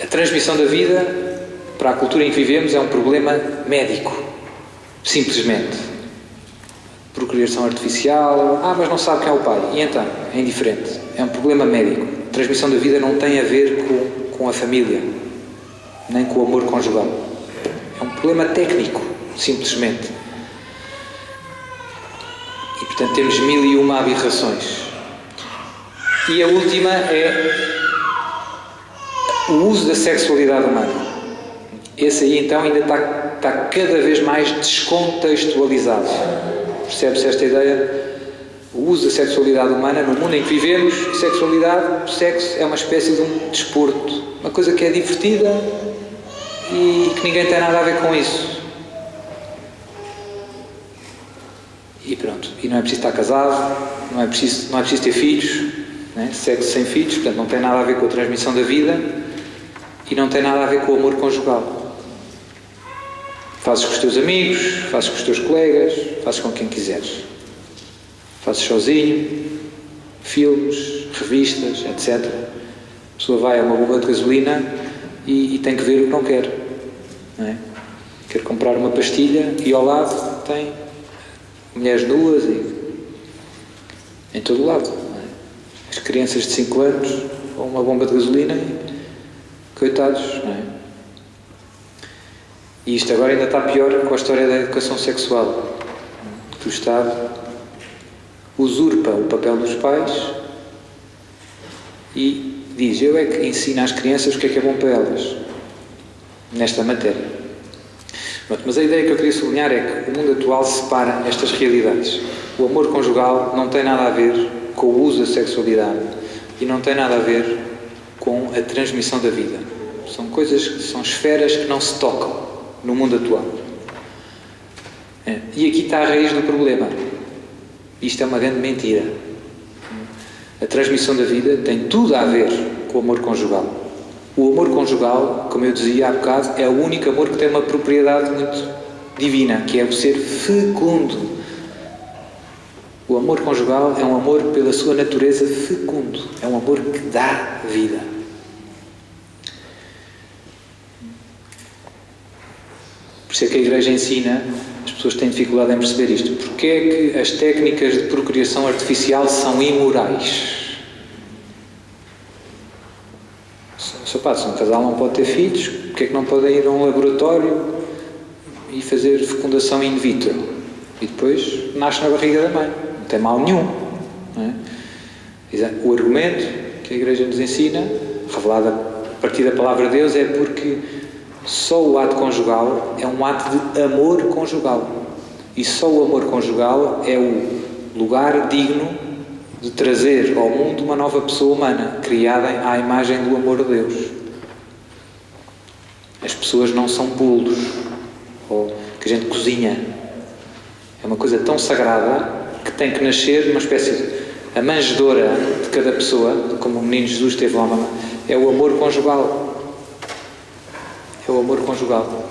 A transmissão da vida, para a cultura em que vivemos, é um problema médico, simplesmente. Procriação artificial, mas não sabe quem é o pai, e então? É indiferente, é um problema médico. A transmissão da vida não tem a ver com a família, nem com o amor conjugal. É um problema técnico, simplesmente. E, portanto, temos 1001 aberrações. E a última é o uso da sexualidade humana. Esse aí, então, ainda está cada vez mais descontextualizado. Percebe-se esta ideia? O uso da sexualidade humana no mundo em que vivemos. Sexualidade, sexo, é uma espécie de um desporto. Uma coisa que é divertida e que ninguém tem nada a ver com isso. E pronto. E não é preciso estar casado, não é preciso ter filhos, né? Sexo sem filhos, portanto não tem nada a ver com a transmissão da vida e não tem nada a ver com o amor conjugal. Fazes com os teus amigos, fazes com os teus colegas, fazes com quem quiseres. Fazes sozinho, filmes, revistas, etc. A pessoa vai a uma bomba de gasolina e tem que ver o que não quer. Não é? Quer comprar uma pastilha e ao lado tem mulheres nuas e em todo o lado. Não é? As crianças de 5 anos vão a uma bomba de gasolina e coitados, não é? E isto agora ainda está pior com a história da educação sexual. Que o Estado usurpa o papel dos pais e diz: eu é que ensino às crianças o que é bom para elas nesta matéria. Mas a ideia que eu queria sublinhar é que o mundo atual separa estas realidades. O amor conjugal não tem nada a ver com o uso da sexualidade e não tem nada a ver com a transmissão da vida. São coisas, são esferas que não se tocam no mundo atual. E aqui está a raiz do problema. Isto é uma grande mentira. A transmissão da vida tem tudo a ver com o amor conjugal. O amor conjugal, como eu dizia há bocado, é o único amor que tem uma propriedade muito divina, que é o ser fecundo. O amor conjugal é um amor pela sua natureza fecundo. É um amor que dá vida. Por isso é que a Igreja ensina, as pessoas têm dificuldade em perceber isto. Porque é que as técnicas de procriação artificial são imorais? Se um casal não pode ter filhos, porque é que não podem ir a um laboratório e fazer fecundação in vitro? E depois nasce na barriga da mãe. Não tem mal nenhum. Não é? O argumento que a Igreja nos ensina, revelado a partir da Palavra de Deus, é porque só o ato conjugal é um ato de amor conjugal. E só o amor conjugal é o lugar digno de trazer ao mundo uma nova pessoa humana, criada à imagem do amor de Deus. As pessoas não são bolos ou que a gente cozinha. É uma coisa tão sagrada que tem que nascer uma espécie de a manjedoura de cada pessoa, como o menino Jesus teve lá, é o amor conjugal. É o amor conjugal.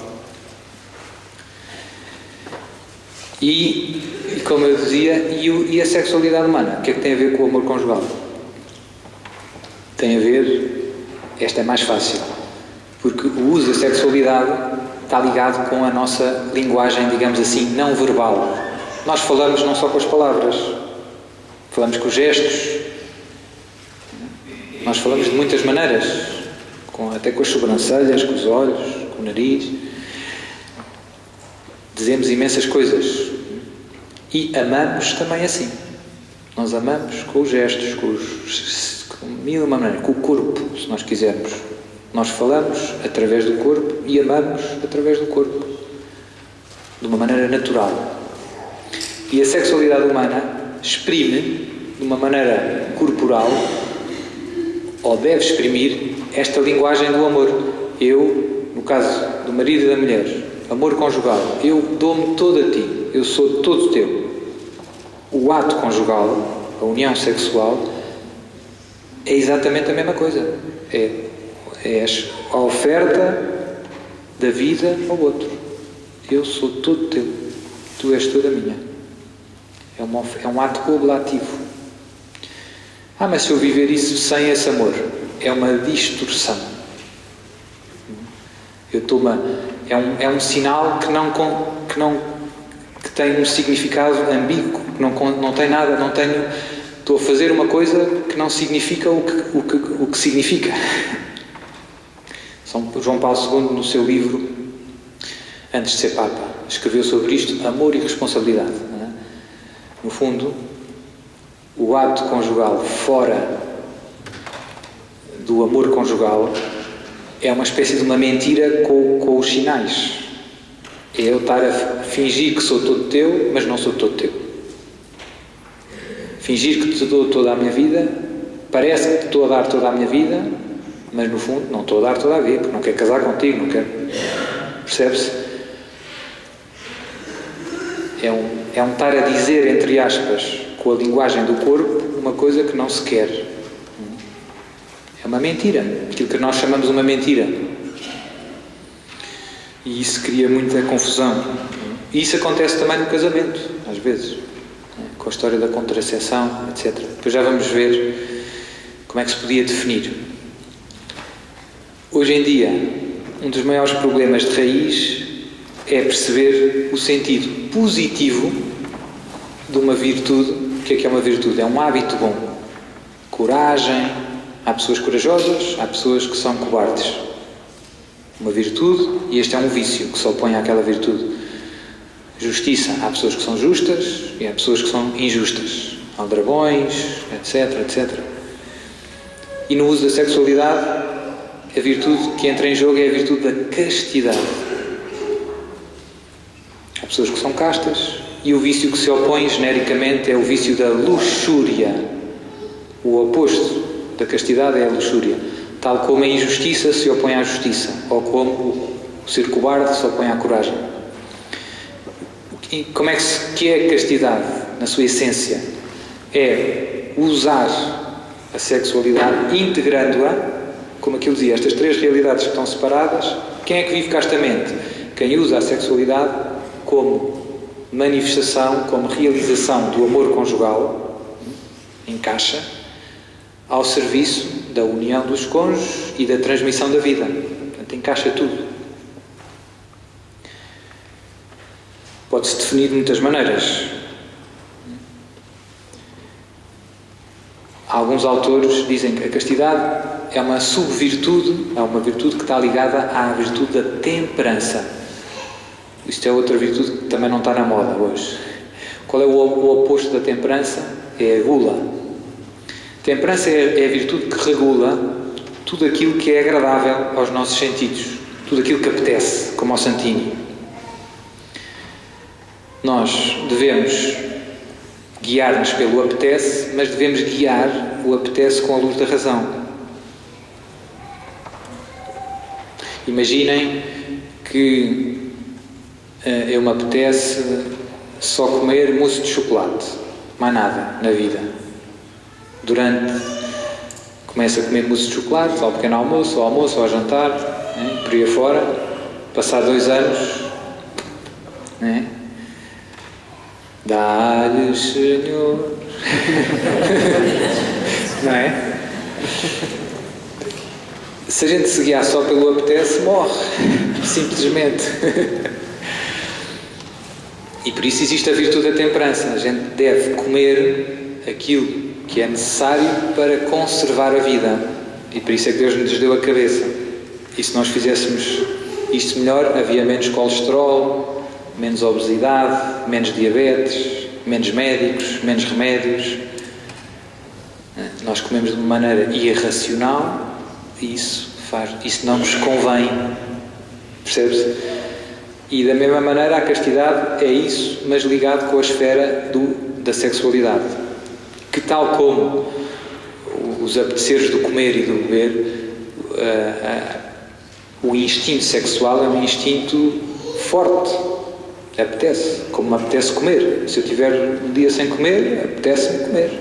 E como eu dizia, e a sexualidade humana? O que é que tem a ver com o amor conjugal? Tem a ver, esta é mais fácil, porque o uso da sexualidade está ligado com a nossa linguagem, digamos assim, não verbal. Nós falamos não só com as palavras, falamos com os gestos, nós falamos de muitas maneiras, até com as sobrancelhas, com os olhos, com o nariz. Dizemos imensas coisas. E amamos também assim. Nós amamos com os gestos, com mil e uma maneiras, com o corpo, se nós quisermos. Nós falamos através do corpo e amamos através do corpo. De uma maneira natural. E a sexualidade humana exprime, de uma maneira corporal, ou deve exprimir, esta linguagem do amor. Eu, no caso do marido e da mulher, amor conjugal, eu dou-me todo a ti, eu sou todo teu. O ato conjugal, a união sexual, é exatamente a mesma coisa. É a oferta da vida ao outro. Eu sou todo teu, tu és toda minha. É um ato oblativo. Mas se eu viver isso sem esse amor, é uma distorção. É um sinal que tem um significado ambíguo, que não tem nada, estou a fazer uma coisa que não significa o que significa. São João Paulo II, no seu livro, antes de ser Papa, escreveu sobre isto, amor e responsabilidade. Não é? No fundo, o ato conjugal fora do amor conjugal é uma espécie de uma mentira com os sinais. É eu estar a fingir que sou todo teu, mas não sou todo teu. Fingir que te dou toda a minha vida, parece que te estou a dar toda a minha vida, mas no fundo não estou a dar toda a vida, porque não quero casar contigo, não quero... Percebe-se? É um estar a dizer, entre aspas, com a linguagem do corpo, uma coisa que não se quer. É uma mentira. Aquilo que nós chamamos uma mentira. E isso cria muita confusão. E isso acontece também no casamento, às vezes. Com a história da contracepção, etc. Depois já vamos ver como é que se podia definir. Hoje em dia, um dos maiores problemas de raiz é perceber o sentido positivo de uma virtude. O que é uma virtude? É um hábito bom. Coragem. Há pessoas corajosas, há pessoas que são cobardes. Uma virtude, e este é um vício que se opõe àquela virtude. Justiça. Há pessoas que são justas e há pessoas que são injustas. Aldrabões, etc, etc. E no uso da sexualidade, a virtude que entra em jogo é a virtude da castidade. Há pessoas que são castas e o vício que se opõe genericamente é o vício da luxúria. O oposto da castidade é a luxúria. Tal como a injustiça se opõe à justiça, ou como o ser cobarde se opõe à coragem. E como é que é a castidade, na sua essência? É usar a sexualidade integrando-a, como aquilo dizia, estas três realidades que estão separadas. Quem é que vive castamente? Quem usa a sexualidade como manifestação, como realização do amor conjugal, encaixa, ao serviço da união dos cônjuges e da transmissão da vida. Portanto, encaixa tudo. Pode-se definir de muitas maneiras. Alguns autores dizem que a castidade é uma subvirtude, é uma virtude que está ligada à virtude da temperança. Isto é outra virtude que também não está na moda hoje. Qual é o oposto da temperança? É a gula. Temperança é a virtude que regula tudo aquilo que é agradável aos nossos sentidos, tudo aquilo que apetece, como ao Santini. Nós devemos guiar-nos pelo apetece, mas devemos guiar o apetece com a luz da razão. Imaginem que eu me apetece só comer mousse de chocolate, mais nada na vida. Começo a comer mousse de chocolate, ao pequeno almoço, ao jantar, por aí afora. Passar 2 anos, dá-lhe, Senhor. Não é? Se a gente se guiar só pelo apetece, morre. Simplesmente. E por isso existe a virtude da temperança. A gente deve comer aquilo que é necessário para conservar a vida. E por isso é que Deus nos deu a cabeça. E se nós fizéssemos isto melhor, havia menos colesterol, menos obesidade, menos diabetes, menos médicos, menos remédios. Nós comemos de uma maneira irracional e isso não nos convém. Percebe-se? E da mesma maneira a castidade é isso, mas ligado com a esfera da sexualidade. Que tal como os apeteceres do comer e do beber, o instinto sexual é um instinto forte. Apetece, como me apetece comer. Se eu tiver um dia sem comer, apetece-me comer.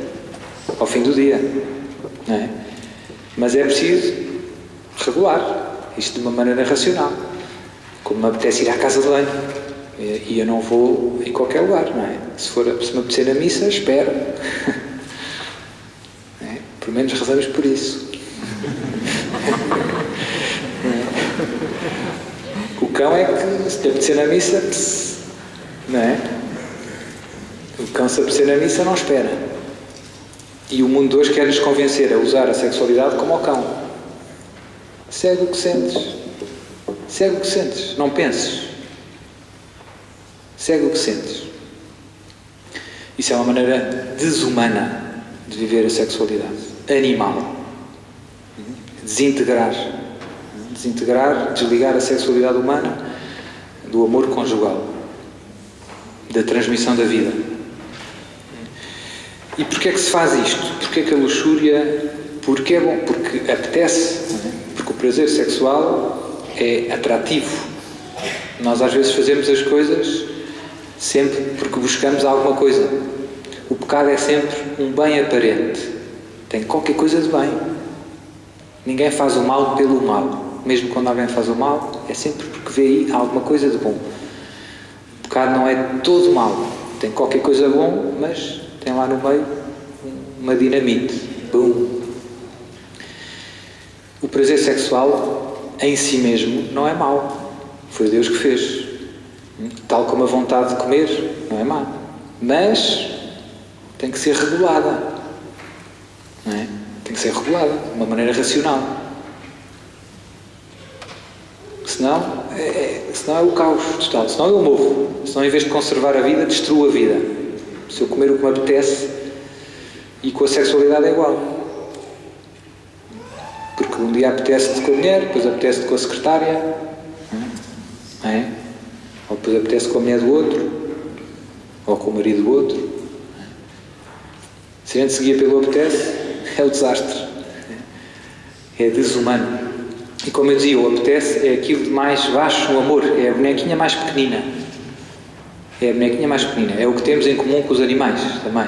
Ao fim do dia. Não é? Mas é preciso regular isto de uma maneira racional. Como me apetece ir à casa de banho. E eu não vou em qualquer lugar, não é? Se me apetecer na missa, espero. É? Por menos rezamos por isso. O cão é que, se lhe apetecer na missa, não é? O cão, se apetecer na missa, não espera. E o mundo de hoje quer-nos convencer a usar a sexualidade como ao cão. Segue o que sentes. Segue o que sentes. Não penses. Segue o que sentes. Isso é uma maneira desumana de viver a sexualidade. Animal. Desintegrar, desligar a sexualidade humana do amor conjugal, da transmissão da vida. E porquê é que se faz isto? Porquê é que a luxúria? Porque é bom, porque apetece, não é? Porque o prazer sexual é atrativo. Nós às vezes fazemos as coisas sempre porque buscamos alguma coisa. O pecado é sempre um bem aparente. Tem qualquer coisa de bem. Ninguém faz o mal pelo mal. Mesmo quando alguém faz o mal, é sempre porque vê aí alguma coisa de bom. O pecado não é todo mal. Tem qualquer coisa de bom, mas tem lá no meio uma dinamite. Bum! O prazer sexual em si mesmo não é mau. Foi Deus que fez. Tal como a vontade de comer não é má. Mas tem que ser regulada. Não é? Tem que ser regulada de uma maneira racional. Senão é o caos total. Senão eu morro. Senão, em vez de conservar a vida, destruo a vida. Se eu comer o que me apetece, e com a sexualidade é igual. Porque um dia apetece-te com a mulher, depois apetece-te com a secretária, não é? Ou depois apetece com a mulher do outro, ou com o marido do outro. Se a gente se guia pelo apetece, é o desastre. É desumano. E como eu dizia, o apetece é aquilo de mais baixo no amor. É a bonequinha mais pequenina. É a bonequinha mais pequenina. É o que temos em comum com os animais também.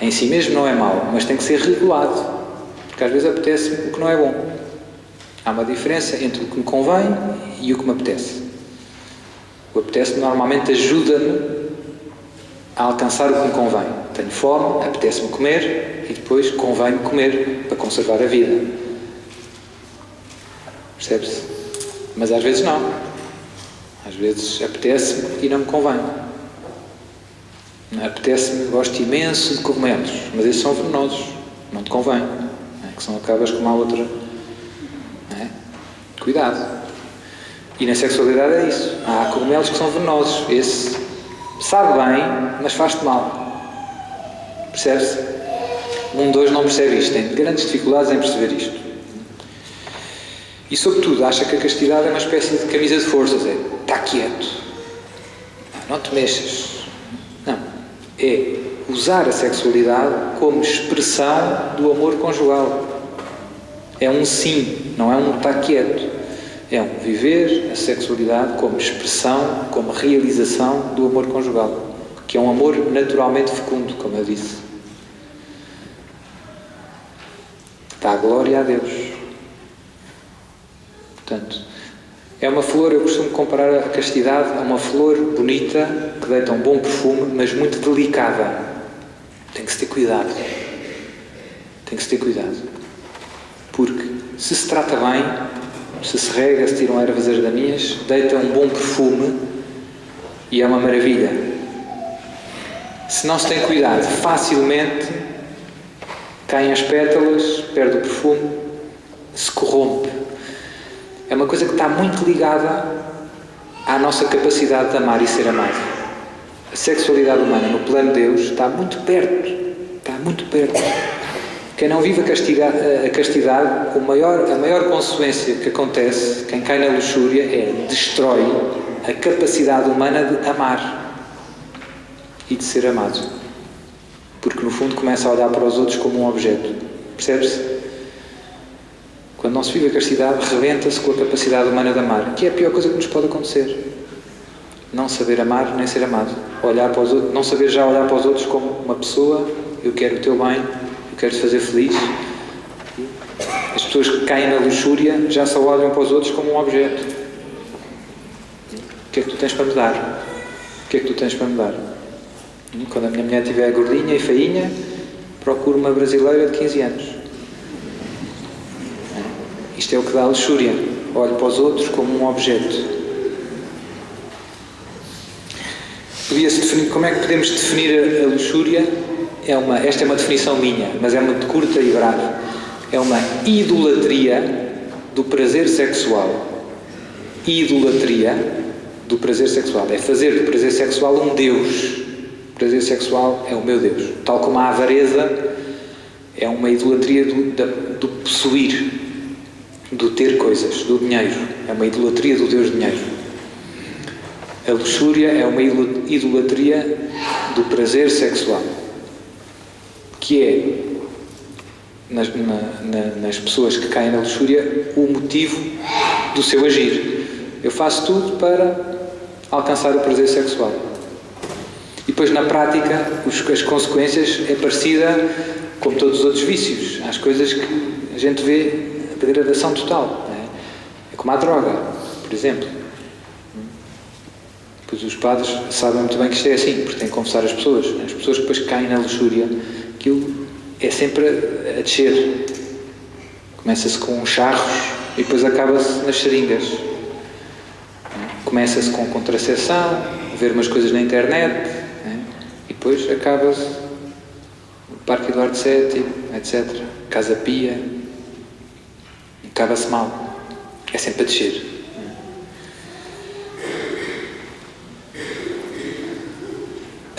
Em si mesmo não é mau, mas tem que ser regulado. Porque às vezes apetece-me o que não é bom. Há uma diferença entre o que me convém e o que me apetece. O apetece normalmente ajuda-me a alcançar o que me convém. Tenho fome, apetece-me comer e depois convém-me comer para conservar a vida. Percebe-se? Mas às vezes não. Às vezes apetece-me e não me convém. Apetece-me, gosto imenso de cogumelos, mas esses são venenosos. Não te convém. Não é? Que são acabas com uma outra. Não é? Cuidado. E na sexualidade é isso. Há cogumelos que são venenosos. Esse sabe bem, mas faz-te mal. Percebe-se? O mundo hoje não percebe isto. Tem grandes dificuldades em perceber isto. E, sobretudo, acha que a castidade é uma espécie de camisa de forças. É, está quieto. Não te mexas. Não. É usar a sexualidade como expressão do amor conjugal. É um sim, não é um está quieto. É um viver a sexualidade como expressão, como realização do amor conjugal. Que é um amor naturalmente fecundo, como eu disse. Dá glória a Deus. Portanto, é uma flor, eu costumo comparar a castidade a uma flor bonita, que deita um bom perfume, mas muito delicada. Tem que se ter cuidado. Tem que se ter cuidado. Porque se se trata bem, se se rega, se tiram ervas daninhas, deita um bom perfume e é uma maravilha. Se não se tem cuidado, facilmente caem as pétalas, perde o perfume, se corrompe. É uma coisa que está muito ligada à nossa capacidade de amar e ser amado. A sexualidade humana, no plano de Deus, está muito perto. Está muito perto. Quem não vive a castidade, a maior consequência que acontece, quem cai na luxúria, destrói a capacidade humana de amar e de ser amado. Porque, no fundo, começa a olhar para os outros como um objeto. Percebe-se? Quando não se vive a castidade, rebenta-se com a capacidade humana de amar, que é a pior coisa que nos pode acontecer. Não saber amar, nem ser amado. Olhar para os outros, não saber já olhar para os outros como uma pessoa, eu quero o teu bem, eu quero te fazer feliz, pessoas que caem na luxúria já só olham para os outros como um objeto. O que é que tu tens para me dar? O que é que tu tens para me dar? Quando a minha mulher estiver gordinha e feinha, procuro uma brasileira de 15 anos. Isto é o que dá a luxúria. Olho para os outros como um objeto. Podia-se definir, como é que podemos definir a luxúria? Esta é uma definição minha, mas é muito curta e breve. É uma idolatria do prazer sexual. Idolatria do prazer sexual. É fazer do prazer sexual um Deus. O prazer sexual é o meu Deus. Tal como a avareza é uma idolatria do possuir, do ter coisas, do dinheiro. É uma idolatria do Deus dinheiro. A luxúria é uma idolatria do prazer sexual, que é, nas pessoas que caem na luxúria, o motivo do seu agir. Eu faço tudo para alcançar o prazer sexual. E depois, na prática, as consequências é parecida como todos os outros vícios. Há as coisas que a gente vê a degradação total. Não é? É como a droga, por exemplo. Pois os padres sabem muito bem que isto é assim, porque têm que confessar as pessoas. As pessoas que depois caem na luxúria, aquilo é sempre a descer. Começa-se com charros e depois acaba-se nas seringas. Começa-se com contracepção, ver umas coisas na internet, e depois acaba-se no Parque Eduardo VII, etc. Casa Pia. Acaba-se mal. É sempre a descer.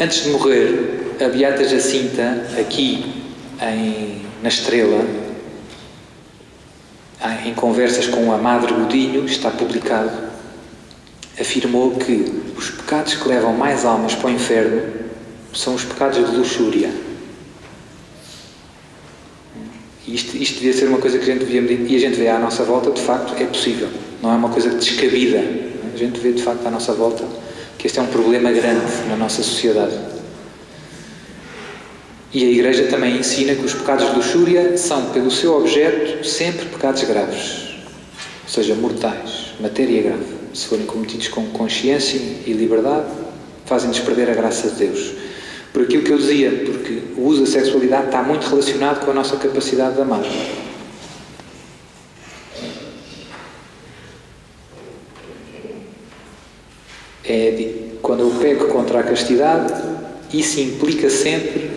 Antes de morrer, a Beata Jacinta, aqui na Estrela, em conversas com a Madre Godinho, está publicado, afirmou que os pecados que levam mais almas para o inferno são os pecados de luxúria. E isto devia ser uma coisa que a gente devia medir, e a gente vê à nossa volta, de facto, é possível. Não é uma coisa descabida. A gente vê, de facto, à nossa volta que este é um problema grande na nossa sociedade. E a Igreja também ensina que os pecados de luxúria são, pelo seu objeto, sempre pecados graves, ou seja, mortais, matéria grave. Se forem cometidos com consciência e liberdade, fazem-nos perder a graça de Deus. Por aquilo que eu dizia, porque o uso da sexualidade está muito relacionado com a nossa capacidade de amar. Quando eu peco contra a castidade, isso implica sempre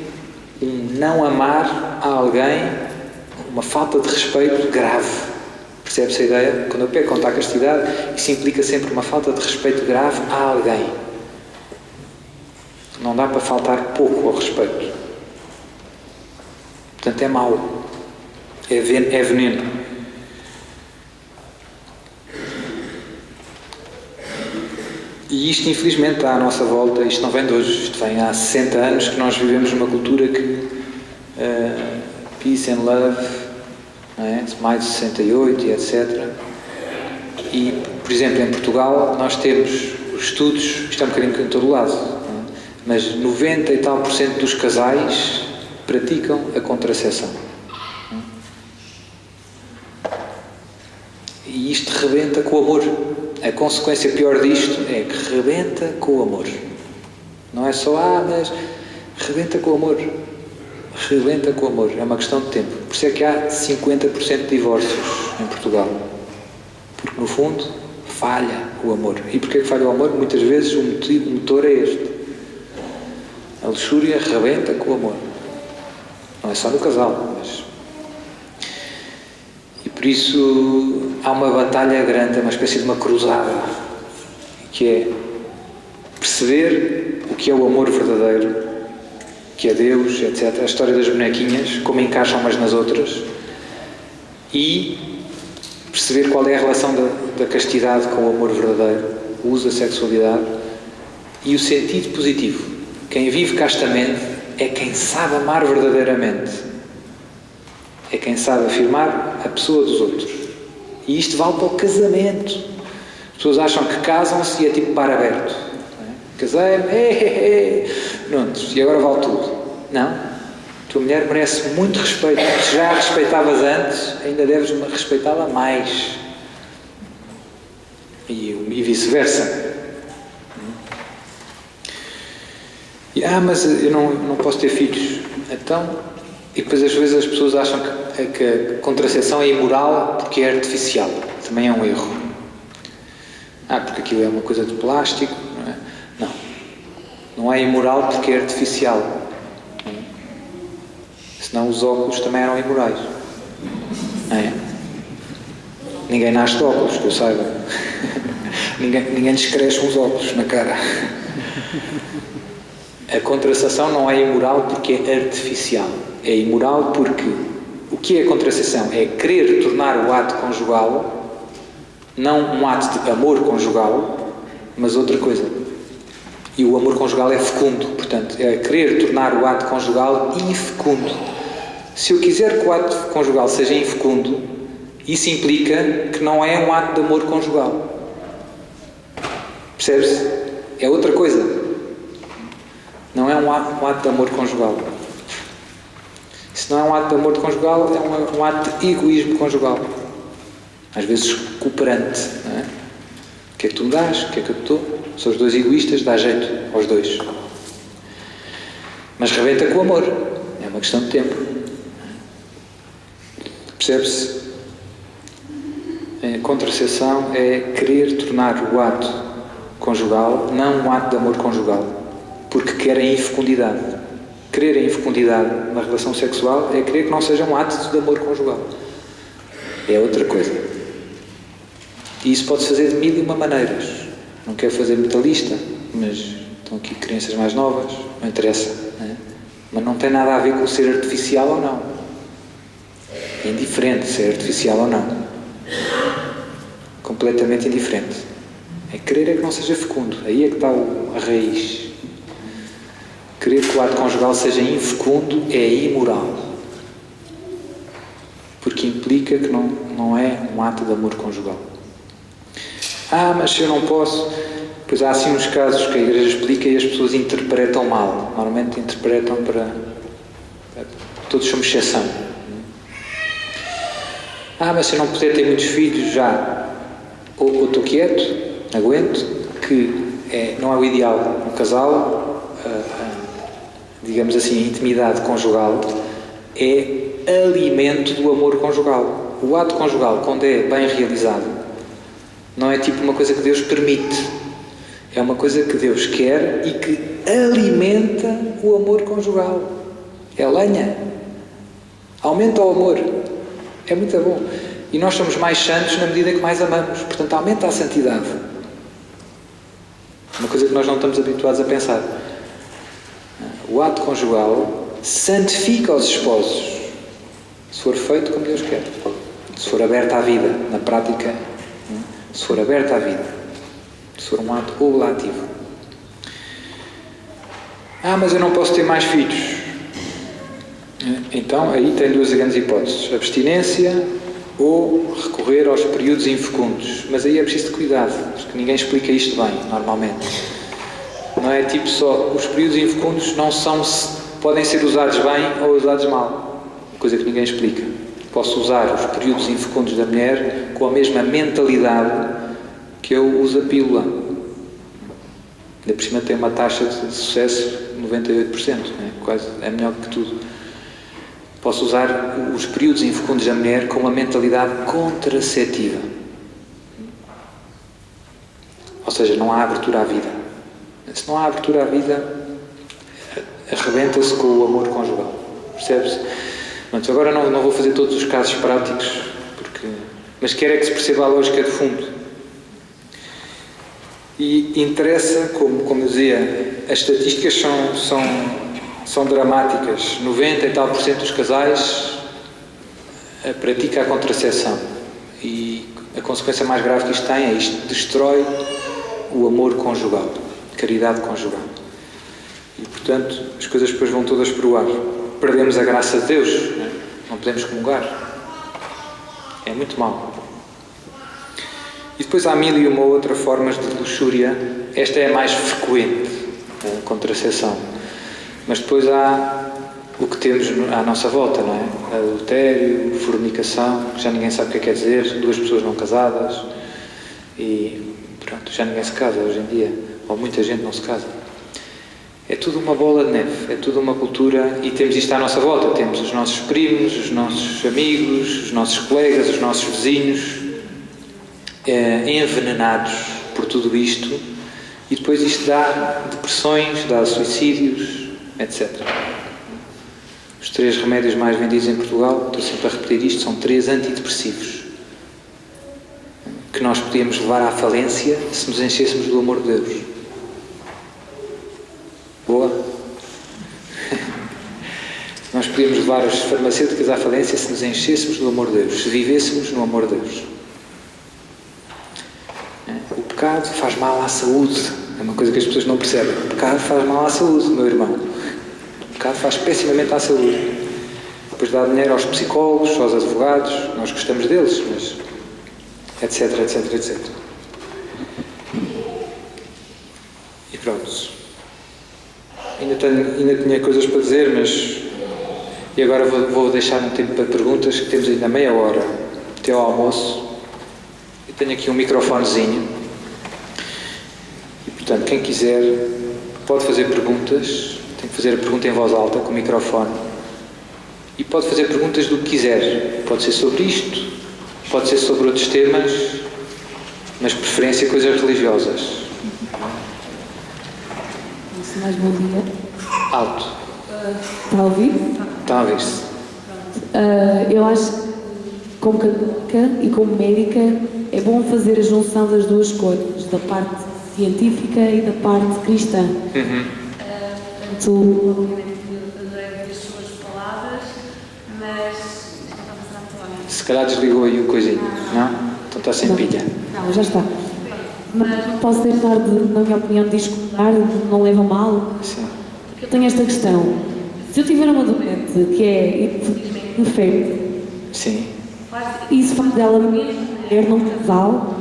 um não amar a alguém, uma falta de respeito grave. Percebe-se a ideia? Quando eu peco contra a castidade, isso implica sempre uma falta de respeito grave a alguém. Não dá para faltar pouco ao respeito. Portanto, é mau. É veneno. E isto, infelizmente, está à nossa volta. Isto não vem de hoje. Isto vem há 60 anos que nós vivemos numa cultura que peace and love, não é? Mais de 68 e etc. E, por exemplo, em Portugal, nós temos os estudos, isto é um bocadinho em todo lado, não é? Mas 90 e tal % dos casais praticam a contracepção. E isto rebenta com o amor. A consequência pior disto é que rebenta com o amor. Não é só, mas rebenta com o amor. Rebenta com o amor. É uma questão de tempo. Por isso é que há 50% de divórcios em Portugal. Porque, no fundo, falha o amor. E porquê que falha o amor? Muitas vezes o motor é este. A luxúria rebenta com o amor. Não é só no casal, mas... E por isso há uma batalha grande, uma espécie de uma cruzada, que é perceber o que é o amor verdadeiro, que é Deus, etc. A história das bonequinhas, como encaixam umas nas outras, e perceber qual é a relação da castidade com o amor verdadeiro, o uso da sexualidade e o sentido positivo. Quem vive castamente é quem sabe amar verdadeiramente. É quem sabe afirmar a pessoa dos outros. E isto vale para o casamento. As pessoas acham que casam-se e é tipo bar aberto. Casei-me, pronto, e agora vale tudo. Não. tua mulher merece muito respeito. Se já a respeitavas antes, ainda deves respeitá-la mais. E vice-versa. Mas eu não posso ter filhos. Então, e depois às vezes as pessoas acham que a contracepção é imoral porque é artificial. Também é um erro. Porque aquilo é uma coisa de plástico. Não é? Não é imoral porque é artificial. Senão os óculos também eram imorais. Não é? Ninguém nasce de óculos, que eu saiba. ninguém descresce uns óculos na cara. A contracepção não é imoral porque é artificial. É imoral porque o que é a contracepção? É querer tornar o ato conjugal, não um ato de amor conjugal, mas outra coisa. E o amor conjugal é fecundo, portanto, é querer tornar o ato conjugal infecundo. Se eu quiser que o ato conjugal seja infecundo, isso implica que não é um ato de amor conjugal. Percebe-se? É outra coisa. Não é um ato de amor conjugal. Se não é um ato de amor conjugal, é um ato de egoísmo conjugal. Às vezes cooperante. Não é? O que é que tu me dás? O que é que eu te dou? São os dois egoístas, dá jeito aos dois. Mas rebenta com o amor. É uma questão de tempo. Percebe-se? A contracepção é querer tornar o ato conjugal não um ato de amor conjugal. Porque querem a infecundidade. Querer a infecundidade na relação sexual é querer que não seja um ato de amor conjugal. É outra coisa. E isso pode-se fazer de mil e uma maneiras. Não quero fazer metalista, mas estão aqui crianças mais novas, não interessa. Não é? Mas não tem nada a ver com ser artificial ou não. É indiferente se é artificial ou não. Completamente indiferente. É querer que não seja fecundo. Aí é que está a raiz. Querer que o ato conjugal seja infecundo é imoral. Porque implica que não é um ato de amor conjugal. Mas se eu não posso... Pois há assim uns casos que a Igreja explica e as pessoas interpretam mal. Normalmente interpretam para... Todos somos exceção. Mas se eu não puder ter muitos filhos já... Ou estou quieto, aguento, que não é o ideal. Um casal... digamos assim, a intimidade conjugal é alimento do amor conjugal. O ato conjugal, quando é bem realizado, não é tipo uma coisa que Deus permite. É uma coisa que Deus quer e que alimenta o amor conjugal. É lenha. Aumenta o amor. É muito bom. E nós somos mais santos na medida que mais amamos. Portanto, aumenta a santidade. Uma coisa que nós não estamos habituados a pensar. O ato conjugal santifica os esposos, se for feito como Deus quer, se for aberto à vida, na prática, se for aberto à vida, se for um ato oblativo. Mas eu não posso ter mais filhos. Então, aí tem duas grandes hipóteses: abstinência ou recorrer aos períodos infecundos. Mas aí é preciso de cuidado, porque ninguém explica isto bem, normalmente. Não é tipo só, os períodos infecundos podem ser usados bem ou usados mal. Coisa que ninguém explica. Posso usar os períodos infecundos da mulher com a mesma mentalidade que eu uso a pílula. Ainda por cima tem uma taxa de sucesso de 98%. Quase, é melhor que tudo. Posso usar os períodos infecundos da mulher com uma mentalidade contraceptiva. Ou seja, não há abertura à vida. Se não há abertura à vida, arrebenta-se com o amor conjugal. Percebe-se? Mas agora não vou fazer todos os casos práticos, mas quero é que se perceba a lógica de fundo. E interessa, como eu dizia, as estatísticas são dramáticas. 90 e tal % dos casais pratica a contracepção. E a consequência mais grave que isto tem é isto destrói o amor conjugal. Caridade conjugal. E, portanto, as coisas depois vão todas para o ar. Perdemos a graça de Deus. Não podemos comungar. É muito mau. E depois há mil e uma outras formas de luxúria. Esta é a mais frequente, a contracepção. Mas depois há o que temos à nossa volta, não é? Adultério, fornicação, que já ninguém sabe o que quer dizer, 2 pessoas não casadas e pronto, já ninguém se casa hoje em dia, ou muita gente não se casa. É tudo uma bola de neve, é tudo uma cultura e temos isto à nossa volta. Temos os nossos primos, os nossos amigos, os nossos colegas, os nossos vizinhos envenenados por tudo isto e depois isto dá depressões, dá suicídios, etc. Os 3 remédios mais vendidos em Portugal, estou sempre a repetir isto, são 3 antidepressivos que nós podíamos levar à falência se nos enchêssemos do amor de Deus. Boa? Nós podíamos levar as farmacêuticas à falência se nos enchêssemos do amor de Deus, se vivêssemos no amor de Deus. O pecado faz mal à saúde. É uma coisa que as pessoas não percebem. O pecado faz mal à saúde, meu irmão. O pecado faz pessimamente à saúde. Depois dá dinheiro aos psicólogos, aos advogados. Nós gostamos deles, mas... etc, etc, etc. E pronto. Ainda tinha coisas para dizer, mas... E agora vou deixar um tempo para perguntas, que temos ainda meia hora até ao almoço. Eu tenho aqui um microfonezinho. E, portanto, quem quiser pode fazer perguntas. Tem que fazer a pergunta em voz alta, com o microfone. E pode fazer perguntas do que quiser. Pode ser sobre isto, pode ser sobre outros temas, mas preferência coisas religiosas. Mais bom dia. Alto. Está a ouvir? Está a ouvir-se. Eu acho que, como católica e como médica, é bom fazer a junção das 2 coisas, da parte científica e da parte cristã. Portanto, obviamente adorei as suas palavras, mas isto não está a passar muito bem. Se calhar desligou aí o coisinho, não? Então está sem pilha. Não, já está. Mas não posso deixar de, na minha opinião, discordar, não leva a mal. Sim. Porque eu tenho esta questão. Se eu tiver uma doente que é infértil, Sim. isso faz dela mesmo mulher num casal,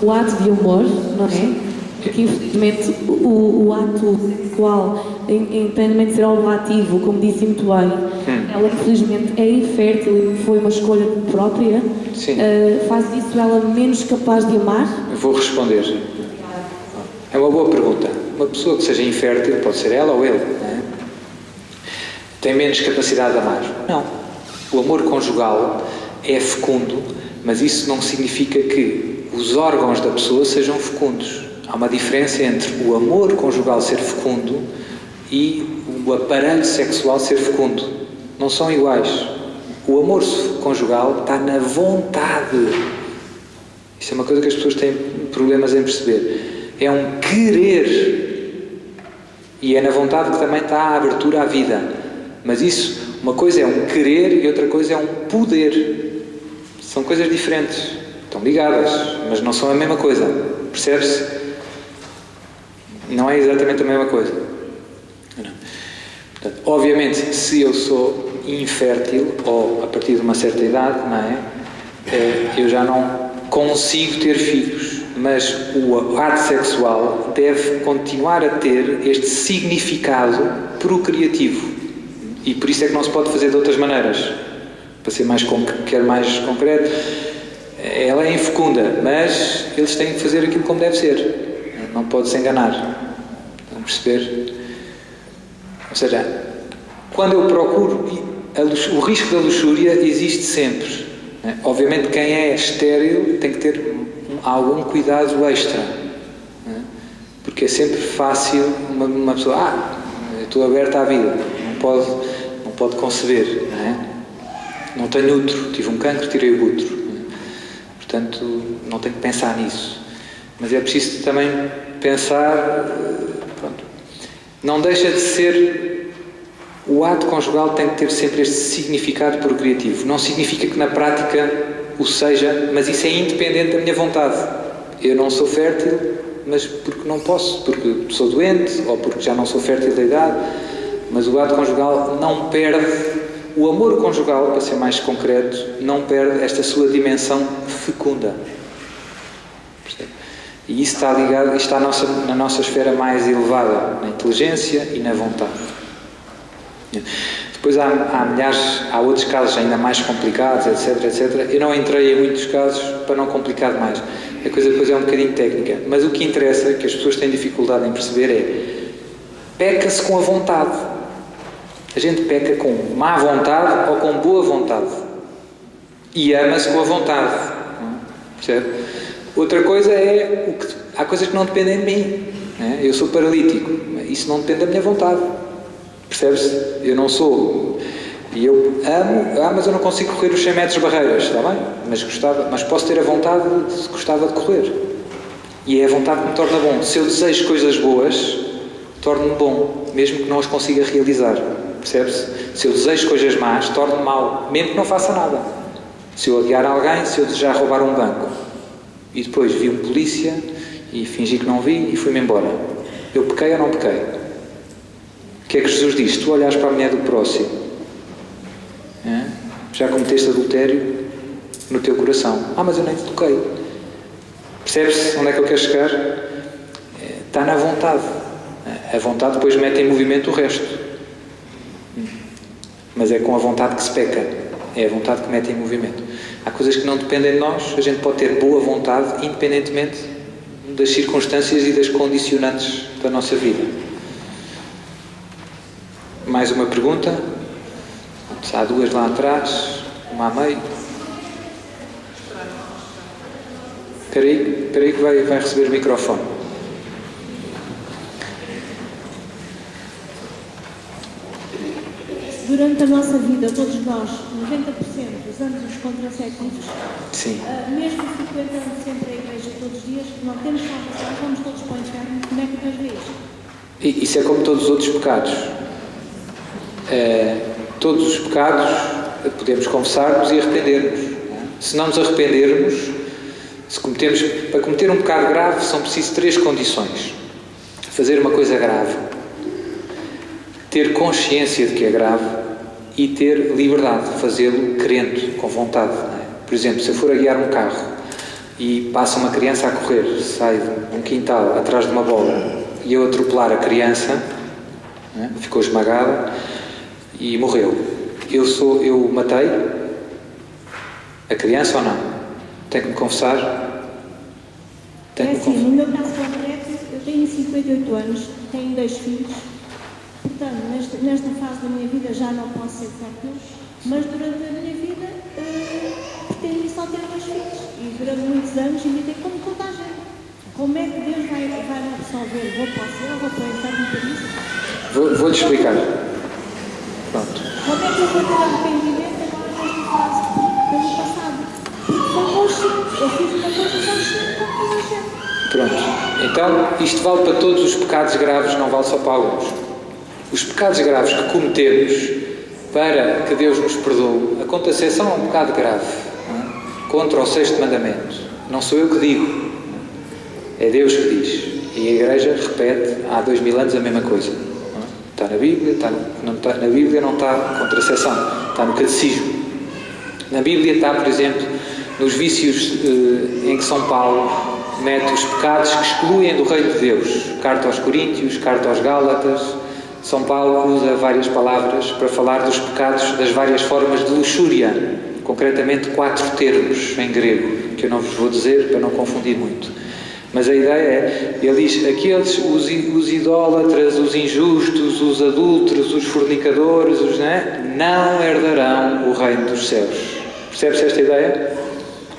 o ato de amor, não é? Porque infelizmente o ato sexual, independentemente de ser obligativo, como disse muito bem, ela infelizmente é infértil e foi uma escolha própria, faz disso ela menos capaz de amar? Eu vou responder. É uma boa pergunta. Uma pessoa que seja infértil, pode ser ela ou ele, não é? Tem menos capacidade de amar? Não. O amor conjugal é fecundo, mas isso não significa que os órgãos da pessoa sejam fecundos. Há uma diferença entre o amor conjugal ser fecundo e o aparelho sexual ser fecundo. Não são iguais. O amor conjugal está na vontade. Isso é uma coisa que as pessoas têm problemas em perceber. É um querer. E é na vontade que também está a abertura à vida. Mas isso, uma coisa é um querer e outra coisa é um poder. São coisas diferentes. Estão ligadas, mas não são a mesma coisa. Percebe-se? Não é exatamente a mesma coisa. Não. Portanto, obviamente, se eu sou infértil, ou a partir de uma certa idade, não é? Eu já não consigo ter filhos, mas o ato sexual deve continuar a ter este significado procriativo. E por isso é que não se pode fazer de outras maneiras. Para ser mais concreto, ela é infecunda, mas eles têm que fazer aquilo como deve ser. Não pode-se enganar. Estão a perceber? Ou seja, quando eu procuro... O risco da luxúria existe sempre. Né? Obviamente, quem é estéril tem que ter algum cuidado extra. Né? Porque é sempre fácil uma pessoa... eu estou aberta à vida. Não pode conceber. Né? Não tenho útero. Tive um cancro, tirei o útero. Né? Portanto, não tenho que pensar nisso. Mas é preciso também pensar, pronto, não deixa de ser, o ato conjugal tem que ter sempre este significado procriativo. Não significa que na prática o seja, mas isso é independente da minha vontade. Eu não sou fértil, mas porque não posso, porque sou doente, ou porque já não sou fértil da idade, mas o ato conjugal não perde, o amor conjugal, para ser mais concreto, não perde esta sua dimensão fecunda. E isso está ligado, está na nossa esfera mais elevada, na inteligência e na vontade. Depois há outros casos ainda mais complicados, etc, etc. Eu não entrei em muitos casos para não complicar demais. A coisa depois é um bocadinho técnica. Mas o que interessa, que as pessoas têm dificuldade em perceber é: peca-se com a vontade. A gente peca com má vontade ou com boa vontade. E ama-se com a vontade. Percebe? Outra coisa é, há coisas que não dependem de mim. Eu sou paralítico. Isso não depende da minha vontade. Percebe-se? Eu não sou... E eu amo, mas eu não consigo correr os 100 metros de barreiras, está bem? Mas posso ter a vontade de gostava de correr. E é a vontade que me torna bom. Se eu desejo coisas boas, torno-me bom, mesmo que não as consiga realizar. Percebe-se? Se eu desejo coisas más, torno-me mau, mesmo que não faça nada. Se eu odiar alguém, se eu desejar roubar um banco, e depois vi um polícia, e fingi que não vi, e fui-me embora. Eu pequei ou não pequei? O que é que Jesus diz? Tu olhas para a mulher do próximo, já cometeste adultério no teu coração. Mas eu nem te toquei. Percebe-se onde é que eu quero chegar? Está na vontade. A vontade depois mete em movimento o resto. Mas é com a vontade que se peca. É a vontade que mete em movimento. Há coisas que não dependem de nós. A gente pode ter boa vontade independentemente das circunstâncias e das condicionantes da nossa vida. Mais uma pergunta? Há duas lá atrás, uma a meio. Espera aí que vai receber o microfone. Durante a nossa vida, todos nós, 90%, usamos os contraceptivos. Sim. Mesmo frequentando sempre a igreja todos os dias, não temos salvação, vamos todos para o inferno. Como é que Deus vê isto? Isso é como todos os outros pecados. Todos os pecados podemos confessar-nos e arrepender-nos. Se não nos arrependermos, para cometer um pecado grave são precisas 3 condições. Fazer uma coisa grave, ter consciência de que é grave e ter liberdade de fazê-lo querendo, com vontade. Por exemplo, se eu for a guiar um carro e passa uma criança a correr, sai de um quintal atrás de uma bola e eu atropelar a criança, ficou esmagada e morreu. Eu matei a criança ou não? Tenho que me confessar? No meu caso concreto, eu tenho 58 anos, tenho 2 filhos, portanto, nesta fase da minha vida já não posso ser fértil, mas durante a minha vida pretendi só ter 2 filhos e durante muitos anos imitei como toda a gente. Como é que Deus vai me absolver? Vou para o céu, vou para o inferno por isso? Vou-te explicar. Pronto. Como é que eu vou ter arrependimento agora nesta fase pelo passado? Porque foi consciente, eu fiz uma coisa consciente com toda a gente. Pronto. Então, isto vale para todos os pecados graves, não vale só para alguns. Os pecados graves que cometemos para que Deus nos perdoe, a contracepção é um pecado grave, contra o 6º mandamento. Não sou eu que digo, é Deus que diz. E a Igreja repete há 2000 anos a mesma coisa. Está na Bíblia, na Bíblia não está contracepção, está no Catecismo. Na Bíblia está, por exemplo, nos vícios em que São Paulo mete os pecados que excluem do reino de Deus. Carta aos Coríntios, carta aos Gálatas. São Paulo usa várias palavras para falar dos pecados, das várias formas de luxúria, concretamente 4 termos em grego, que eu não vos vou dizer para não confundir muito. Mas a ideia é, ele diz, aqueles, os idólatras, os injustos, os adúlteros, os fornicadores, não herdarão o reino dos céus. Percebe-se esta ideia?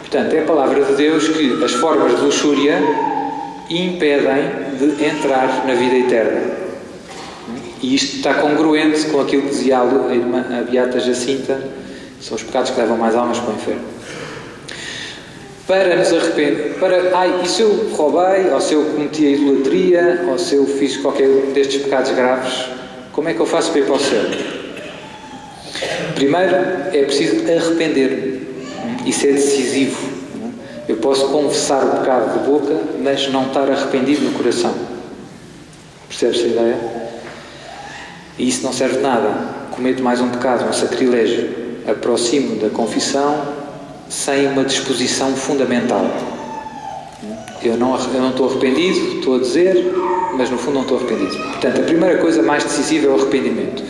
Portanto, é a palavra de Deus que as formas de luxúria impedem de entrar na vida eterna. E isto está congruente com aquilo que dizia a Beata Jacinta, são os pecados que levam mais almas para o inferno. Para nos arrepender, e se eu roubei, ou se eu cometi a idolatria, ou se eu fiz qualquer um destes pecados graves, como é que eu faço para ir para o céu? Primeiro, é preciso arrepender-me. Isso é decisivo. Eu posso confessar o pecado de boca, mas não estar arrependido no coração. Percebes a ideia? E isso não serve de nada. Cometo mais um pecado, um sacrilégio. Aproximo da confissão sem uma disposição fundamental. Eu não estou arrependido, estou a dizer, mas no fundo não estou arrependido. Portanto, a primeira coisa mais decisiva é o arrependimento.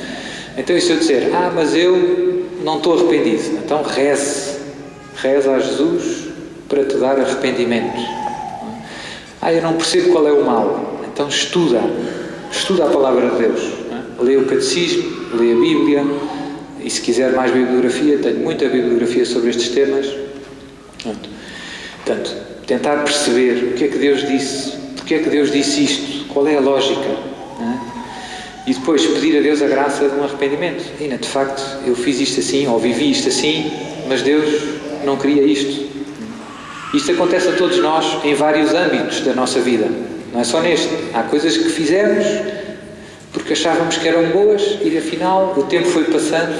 Então, e se eu disser, mas eu não estou arrependido, então reze a Jesus para te dar arrependimento. Eu não percebo qual é o mal, então estuda a palavra de Deus, lê o catecismo, lê a Bíblia, e se quiser mais bibliografia, tenho muita bibliografia sobre estes temas. Portanto, tentar perceber o que é que Deus disse, porque é que Deus disse isto, qual é a lógica, e depois pedir a Deus a graça de um arrependimento. De facto, eu fiz isto assim, ou vivi isto assim, mas Deus não queria isto. Isto acontece a todos nós em vários âmbitos da nossa vida, não é só neste. Há coisas que fizemos porque achávamos que eram boas e afinal o tempo foi passando,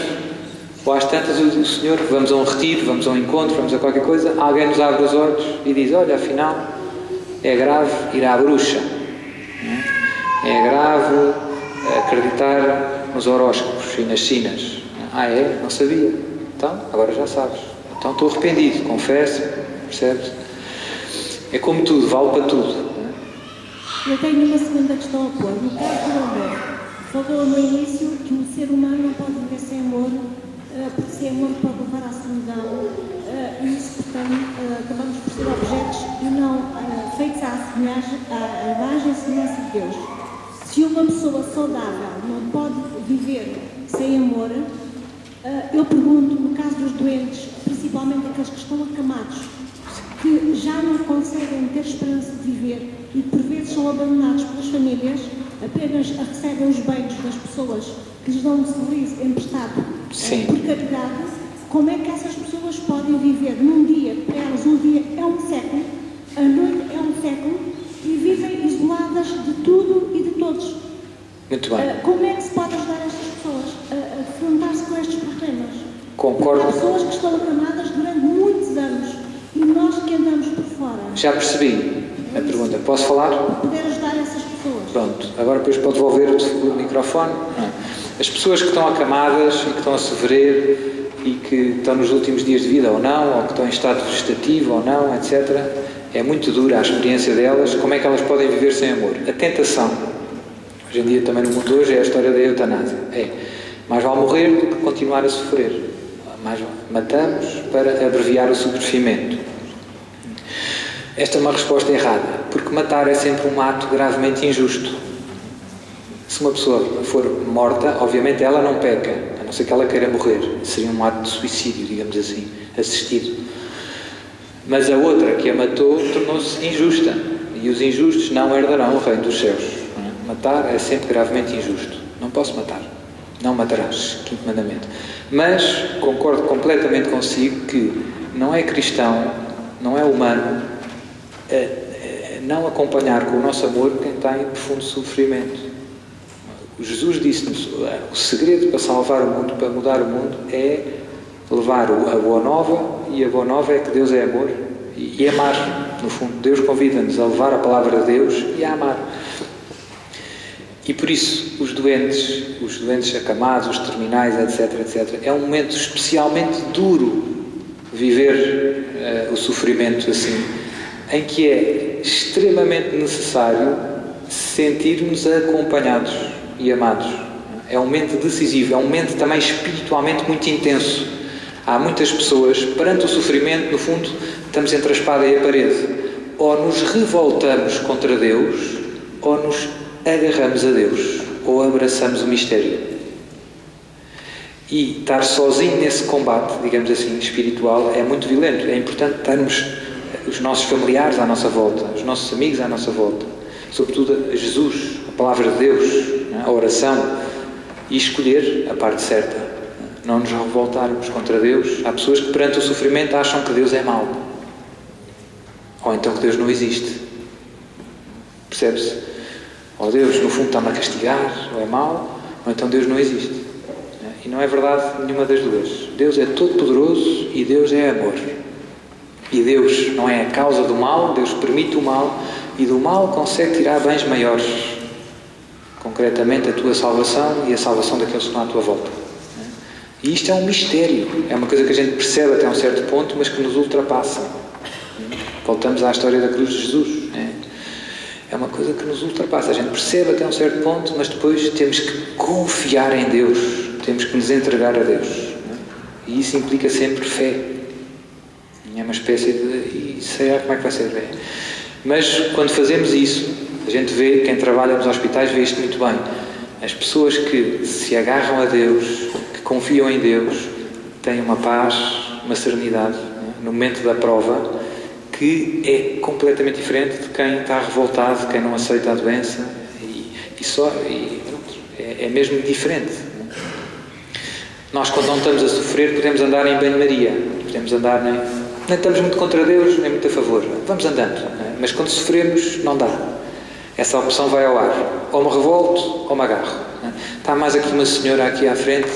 ou às tantas o Senhor, vamos a um retiro, vamos a um encontro, vamos a qualquer coisa, alguém nos abre os olhos e diz, olha, afinal é grave ir à bruxa, é grave acreditar nos horóscopos e nas sinas. Não sabia. Então, agora já sabes. Então estou arrependido, confesso, percebes? É como tudo, vale para tudo. Eu tenho uma segunda questão a pôr. No caso do amor, falou no início que o ser humano não pode viver sem amor, porque sem amor pode levar à solidão, e isso, portanto, acabamos por ser objetos e não feitos à imagem e semelhança de Deus. Se uma pessoa saudável não pode viver sem amor, eu pergunto, no caso dos doentes, principalmente aqueles que estão acamados, que já não conseguem ter esperança de viver e por vezes são abandonados pelas famílias, apenas recebem os bens das pessoas que lhes dão um sorriso emprestado por caridade, como é que essas pessoas podem viver num dia, para elas um dia é um século, a noite é um século, e vivem isoladas de tudo e de todos? Muito bem. Como é que se pode ajudar estas pessoas a defrontar-se com estes problemas? Concordo. Há pessoas que estão acamadas durante muitos anos e nós que andamos por fora. Já percebi a pergunta. Posso falar? Poder ajudar essas pessoas. Pronto. Agora depois pode devolver o microfone. As pessoas que estão acamadas e que estão a sofrer e que estão nos últimos dias de vida ou não, ou que estão em estado vegetativo ou não, etc. É muito dura a experiência delas. Como é que elas podem viver sem amor? A tentação, hoje em dia também no mundo hoje, é a história da eutanásia. Mais vale morrer do que continuar a sofrer. Mais matamos para abreviar o sofrimento. Esta é uma resposta errada, porque matar é sempre um ato gravemente injusto. Se uma pessoa for morta, obviamente ela não peca, a não ser que ela queira morrer. Seria um ato de suicídio, digamos assim, assistido. Mas a outra que a matou tornou-se injusta, e os injustos não herdarão o reino dos céus. Matar é sempre gravemente injusto. Não posso matar. Não matarás, quinto mandamento. Mas concordo completamente consigo que não é cristão, não é humano, não acompanhar com o nosso amor quem está em profundo sofrimento. Jesus disse-nos, o segredo para salvar o mundo, para mudar o mundo, é levar a boa nova, e a boa nova é que Deus é amor, e amar. No fundo, Deus convida-nos a levar a palavra de Deus e a amar. E por isso, os doentes acamados, os terminais, etc., é um momento especialmente duro viver o sofrimento assim, em que é extremamente necessário sentirmos acompanhados e amados. É um momento decisivo, é um momento também espiritualmente muito intenso. Há muitas pessoas, perante o sofrimento, no fundo, estamos entre a espada e a parede. Ou nos revoltamos contra Deus, ou nos agarramos a Deus, ou abraçamos o mistério. E estar sozinho nesse combate, digamos assim, espiritual, é muito violento. É importante termos os nossos familiares à nossa volta, os nossos amigos à nossa volta, sobretudo a Jesus, a palavra de Deus, a oração, e escolher a parte certa. Não nos revoltarmos contra Deus. Há pessoas que perante o sofrimento acham que Deus é mau, ou então que Deus não existe. Percebe-se? Ou Deus no fundo está-me a castigar, ou é mau, ou então Deus não existe. E não é verdade nenhuma das duas. Deus é todo poderoso e Deus é amor. E Deus não é a causa do mal, Deus permite o mal, e do mal consegue tirar bens maiores, concretamente a tua salvação e a salvação daqueles que estão à tua volta. E isto é um mistério, é uma coisa que a gente percebe até um certo ponto, mas que nos ultrapassa. Voltamos à história da cruz de Jesus. É uma coisa que nos ultrapassa, a gente percebe até um certo ponto, mas depois temos que confiar em Deus, temos que nos entregar a Deus. Não é? E isso implica sempre fé. É uma espécie de... E será como é que vai ser? Mas quando fazemos isso, a gente vê, quem trabalha nos hospitais vê isto muito bem. As pessoas que se agarram a Deus, que confiam em Deus, têm uma paz, uma serenidade, não é? No momento da prova, que é completamente diferente de quem está revoltado, de quem não aceita a doença. É mesmo diferente. Não é? Nós, quando não estamos a sofrer, podemos andar em banho-maria. Podemos andar, nem estamos muito contra Deus, nem muito a favor. Vamos andando. Não é? Mas quando sofremos, não dá. Essa opção vai ao ar. Ou me revolto, ou me agarro. Não é? Está mais aqui uma senhora aqui à frente.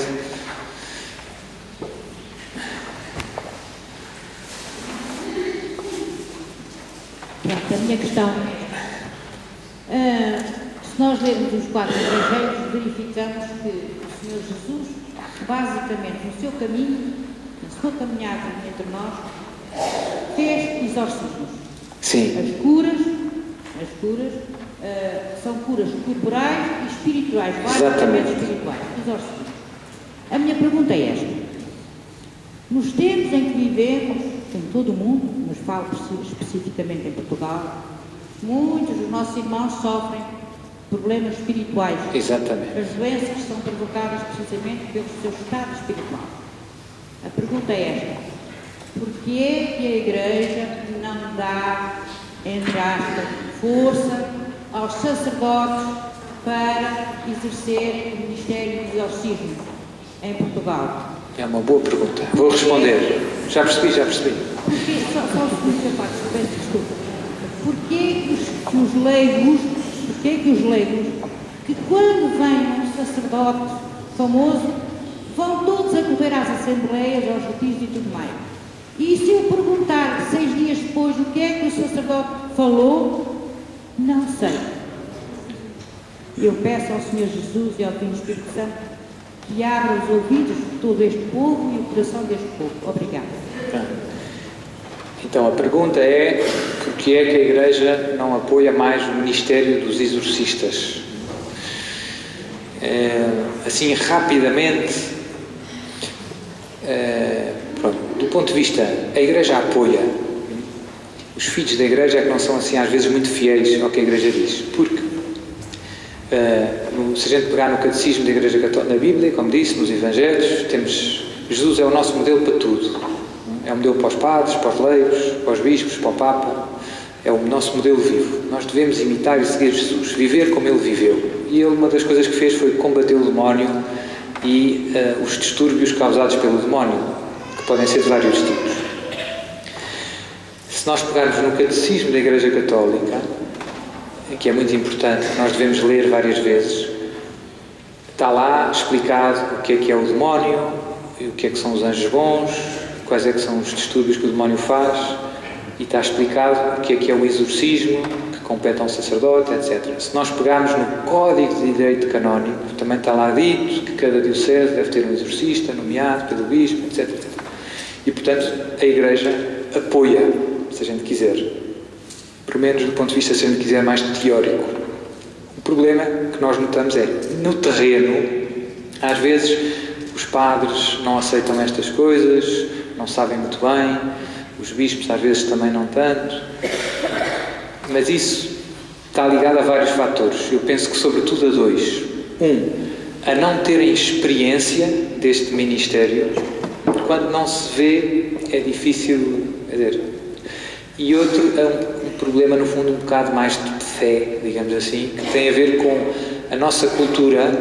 A minha questão, se nós lermos os 4 evangelhos, verificamos que o Senhor Jesus, basicamente, no seu caminho, na sua caminhada entre nós, fez exorcismos. Sim. As curas são curas corporais e espirituais, basicamente espirituais, exorcismos. A minha pergunta é esta. Nos tempos em que vivemos, em todo o mundo, mas falo especificamente em Portugal, muitos dos nossos irmãos sofrem problemas espirituais. Exatamente. As doenças são provocadas precisamente pelo seu estado espiritual. A pergunta é esta: porquê é que a Igreja não dá, entre aspas, força aos sacerdotes para exercer o ministério do exorcismo em Portugal? É uma boa pergunta. Vou responder. Já percebi. Porquê, só o segundo parte, peço desculpa. Porquê que os leigos, que quando vem um sacerdote famoso, vão todos a correr às assembleias, aos retiros e tudo mais? E se eu perguntar 6 dias depois o que é que o sacerdote falou, não sei. Eu peço ao Senhor Jesus e ao Filho do Espírito Santo que abra os ouvidos de todo este povo e o coração deste povo. Obrigada. Então a pergunta é: porquê é que a Igreja não apoia mais o ministério dos exorcistas? Assim, rapidamente, do ponto de vista, a Igreja apoia. Os filhos da Igreja é que não são assim às vezes muito fiéis ao que a Igreja diz, porque se a gente pegar no Catecismo da Igreja Católica, na Bíblia, como disse, nos Evangelhos, temos Jesus é o nosso modelo para tudo. É o modelo para os padres, para os leigos, para os bispos, para o Papa. É o nosso modelo vivo. Nós devemos imitar e seguir Jesus, viver como Ele viveu. E Ele, uma das coisas que fez foi combater o demónio e os distúrbios causados pelo demónio, que podem ser de vários tipos. Se nós pegarmos no Catecismo da Igreja Católica, que é muito importante, nós devemos ler várias vezes, está lá explicado o que é o demónio, e o que são os anjos bons, quais é que são os distúrbios que o demónio faz, e está explicado o que é o exorcismo, que compete a um sacerdote, etc. Se nós pegarmos no Código de Direito Canónico, também está lá dito que cada diocese deve ter um exorcista nomeado pelo bispo, etc. E, portanto, a Igreja apoia, se a gente quiser. Pelo menos do ponto de vista, se a gente quiser, mais teórico. O problema que nós notamos é, no terreno, às vezes os padres não aceitam estas coisas, não sabem muito bem, os bispos às vezes também não tanto, mas isso está ligado a vários fatores. Eu penso que sobretudo a 2. A não terem experiência deste ministério. Quando não se vê, é difícil, quer dizer. E outro é um problema, no fundo, um bocado mais de fé, digamos assim, que tem a ver com a nossa cultura,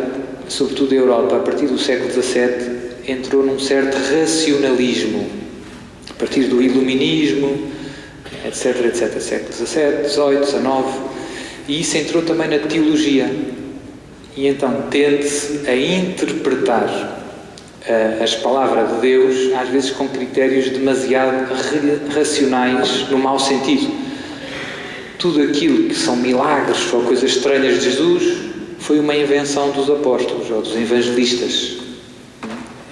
sobretudo a Europa, a partir do século XVII, entrou num certo racionalismo, a partir do iluminismo, etc, século XVII, XVIII, XIX, e isso entrou também na teologia. E então tende-se a interpretar as palavras de Deus, às vezes com critérios demasiado racionais, no mau sentido. Tudo aquilo que são milagres ou coisas estranhas de Jesus foi uma invenção dos apóstolos ou dos evangelistas.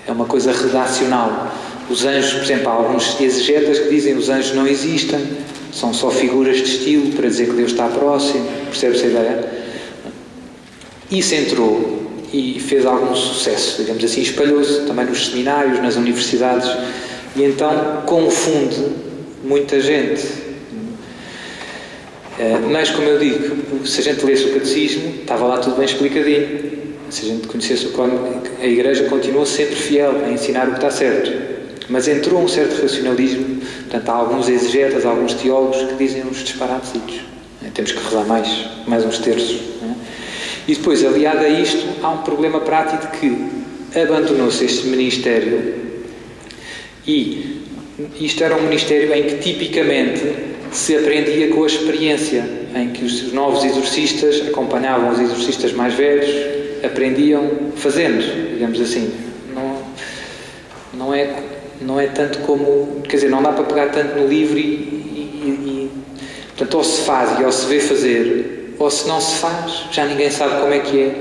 É uma coisa redacional. Os anjos, por exemplo, há alguns exegetas que dizem que os anjos não existem, são só figuras de estilo para dizer que Deus está próximo. Percebe-se a ideia? Isso entrou e fez algum sucesso, digamos assim, espalhou-se também nos seminários, nas universidades, e então confunde muita gente. Mas, como eu digo, se a gente lesse o catecismo, estava lá tudo bem explicadinho. Se a gente conhecesse o código, a Igreja continuou sempre fiel a ensinar o que está certo. Mas entrou um certo racionalismo, portanto, há alguns exegetas, alguns teólogos que dizem uns disparates. Temos que rezar mais uns terços. E depois, aliado a isto, há um problema prático de que abandonou-se este ministério, e isto era um ministério em que tipicamente se aprendia com a experiência, em que os novos exorcistas acompanhavam os exorcistas mais velhos, aprendiam fazendo, digamos assim. Não é tanto como... Quer dizer, não dá para pegar tanto no livro e portanto, ou se faz e ou se vê fazer, ou se não se faz, já ninguém sabe como é que é.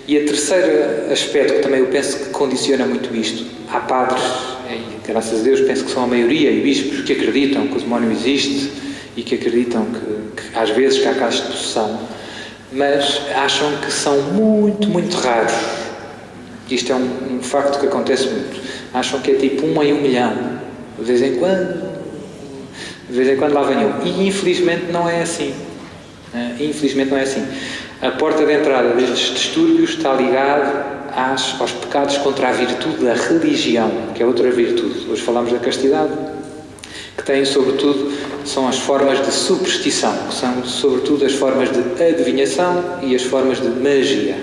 E o terceiro aspecto que também eu penso que condiciona muito isto, há padres, e graças a Deus penso que são a maioria, e bispos que acreditam que o demónio existe e que acreditam que às vezes que há casos de possessão, mas acham que são muito, muito raros. Isto é um facto que acontece muito. Acham que é tipo 1 em 1 milhão. De vez em quando lá venham. E infelizmente não é assim. Infelizmente não é assim. A porta de entrada destes distúrbios está ligada aos pecados contra a virtude da religião, que é outra virtude. Hoje falamos da castidade, que tem sobretudo, são as formas de superstição, que são sobretudo as formas de adivinhação e as formas de magia.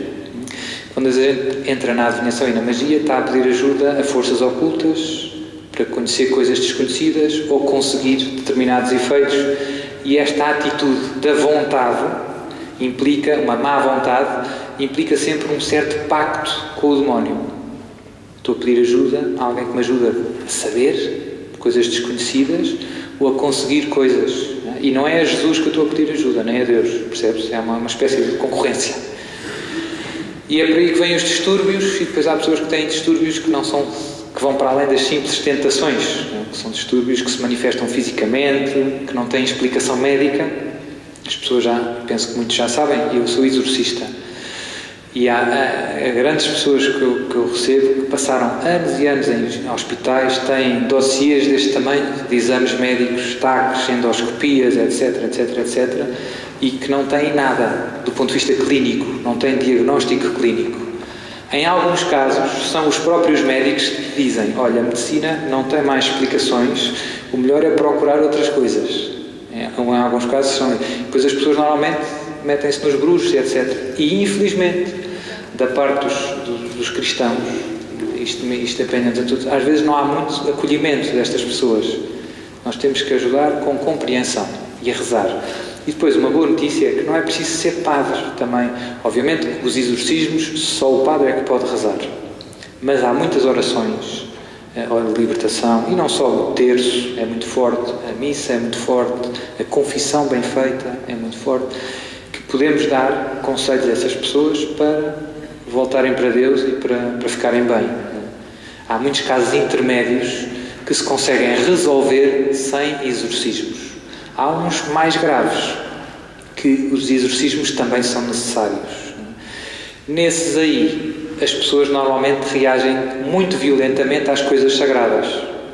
Quando a gente entra na adivinhação e na magia, está a pedir ajuda a forças ocultas para conhecer coisas desconhecidas ou conseguir determinados efeitos, e esta atitude da vontade implica, uma má vontade, implica sempre um certo pacto com o demónio. Estou a pedir ajuda a alguém que me ajuda a saber coisas desconhecidas ou a conseguir coisas. E não é a Jesus que eu estou a pedir ajuda, nem a Deus, percebes? É uma espécie de concorrência. E é por aí que vêm os distúrbios, e depois há pessoas que têm distúrbios que vão para além das simples tentações, que são distúrbios que se manifestam fisicamente, que não têm explicação médica. As pessoas penso que muitos já sabem, eu sou exorcista. E há grandes pessoas que eu recebo que passaram anos e anos em hospitais, têm dossiês deste tamanho, de exames médicos, taques, endoscopias, etc, e que não têm nada do ponto de vista clínico, não têm diagnóstico clínico. Em alguns casos, são os próprios médicos que dizem: olha, a medicina não tem mais explicações, o melhor é procurar outras coisas. Em alguns casos são... Depois as pessoas normalmente metem-se nos grupos, etc. E infelizmente, da parte dos cristãos, isto apenas a todos, às vezes não há muito acolhimento destas pessoas. Nós temos que ajudar com compreensão e a rezar. E depois uma boa notícia é que não é preciso ser padre também. Obviamente, os exorcismos, só o padre é que pode rezar. Mas há muitas orações de libertação, e não só o terço é muito forte, a missa é muito forte, a confissão bem feita é muito forte, que podemos dar conselhos a essas pessoas para voltarem para Deus e para ficarem bem. Há muitos casos intermédios que se conseguem resolver sem exorcismos. Há uns mais graves, que os exorcismos também são necessários. Nesses aí, as pessoas normalmente reagem muito violentamente às coisas sagradas,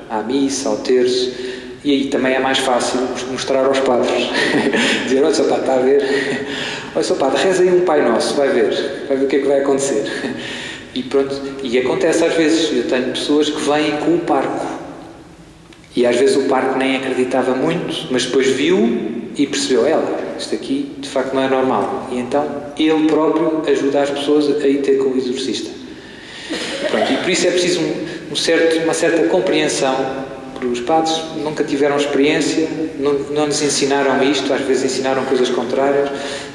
à missa, ao terço, e aí também é mais fácil mostrar aos padres. Dizer: olha, Sr. Padre, está a ver? Olha, Sr. Padre, reza aí um Pai Nosso, vai ver o que é que vai acontecer. E pronto, e acontece às vezes, eu tenho pessoas que vêm com o parco, e às vezes o parco nem acreditava muito, mas depois viu e percebeu: isto aqui de facto não é normal. E então ele próprio ajuda as pessoas a ir ter com o exorcista. Pronto, e por isso é preciso uma certa compreensão, porque os padres nunca tiveram experiência, não lhes ensinaram isto, às vezes ensinaram coisas contrárias,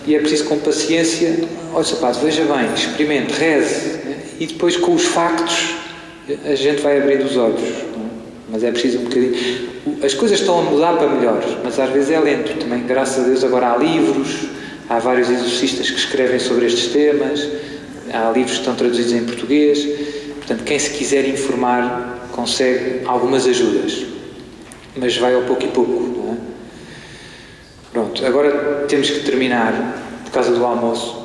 e é preciso com paciência: olha, Sr. Padre, veja bem, experimente, reze, e depois com os factos a gente vai abrindo os olhos. Mas é preciso um bocadinho. As coisas estão a mudar para melhor, mas às vezes é lento. Também, graças a Deus, agora há livros, há vários exorcistas que escrevem sobre estes temas, há livros que estão traduzidos em português. Portanto, quem se quiser informar consegue algumas ajudas, mas vai ao pouco e pouco, não é? Pronto, agora temos que terminar, por causa do almoço.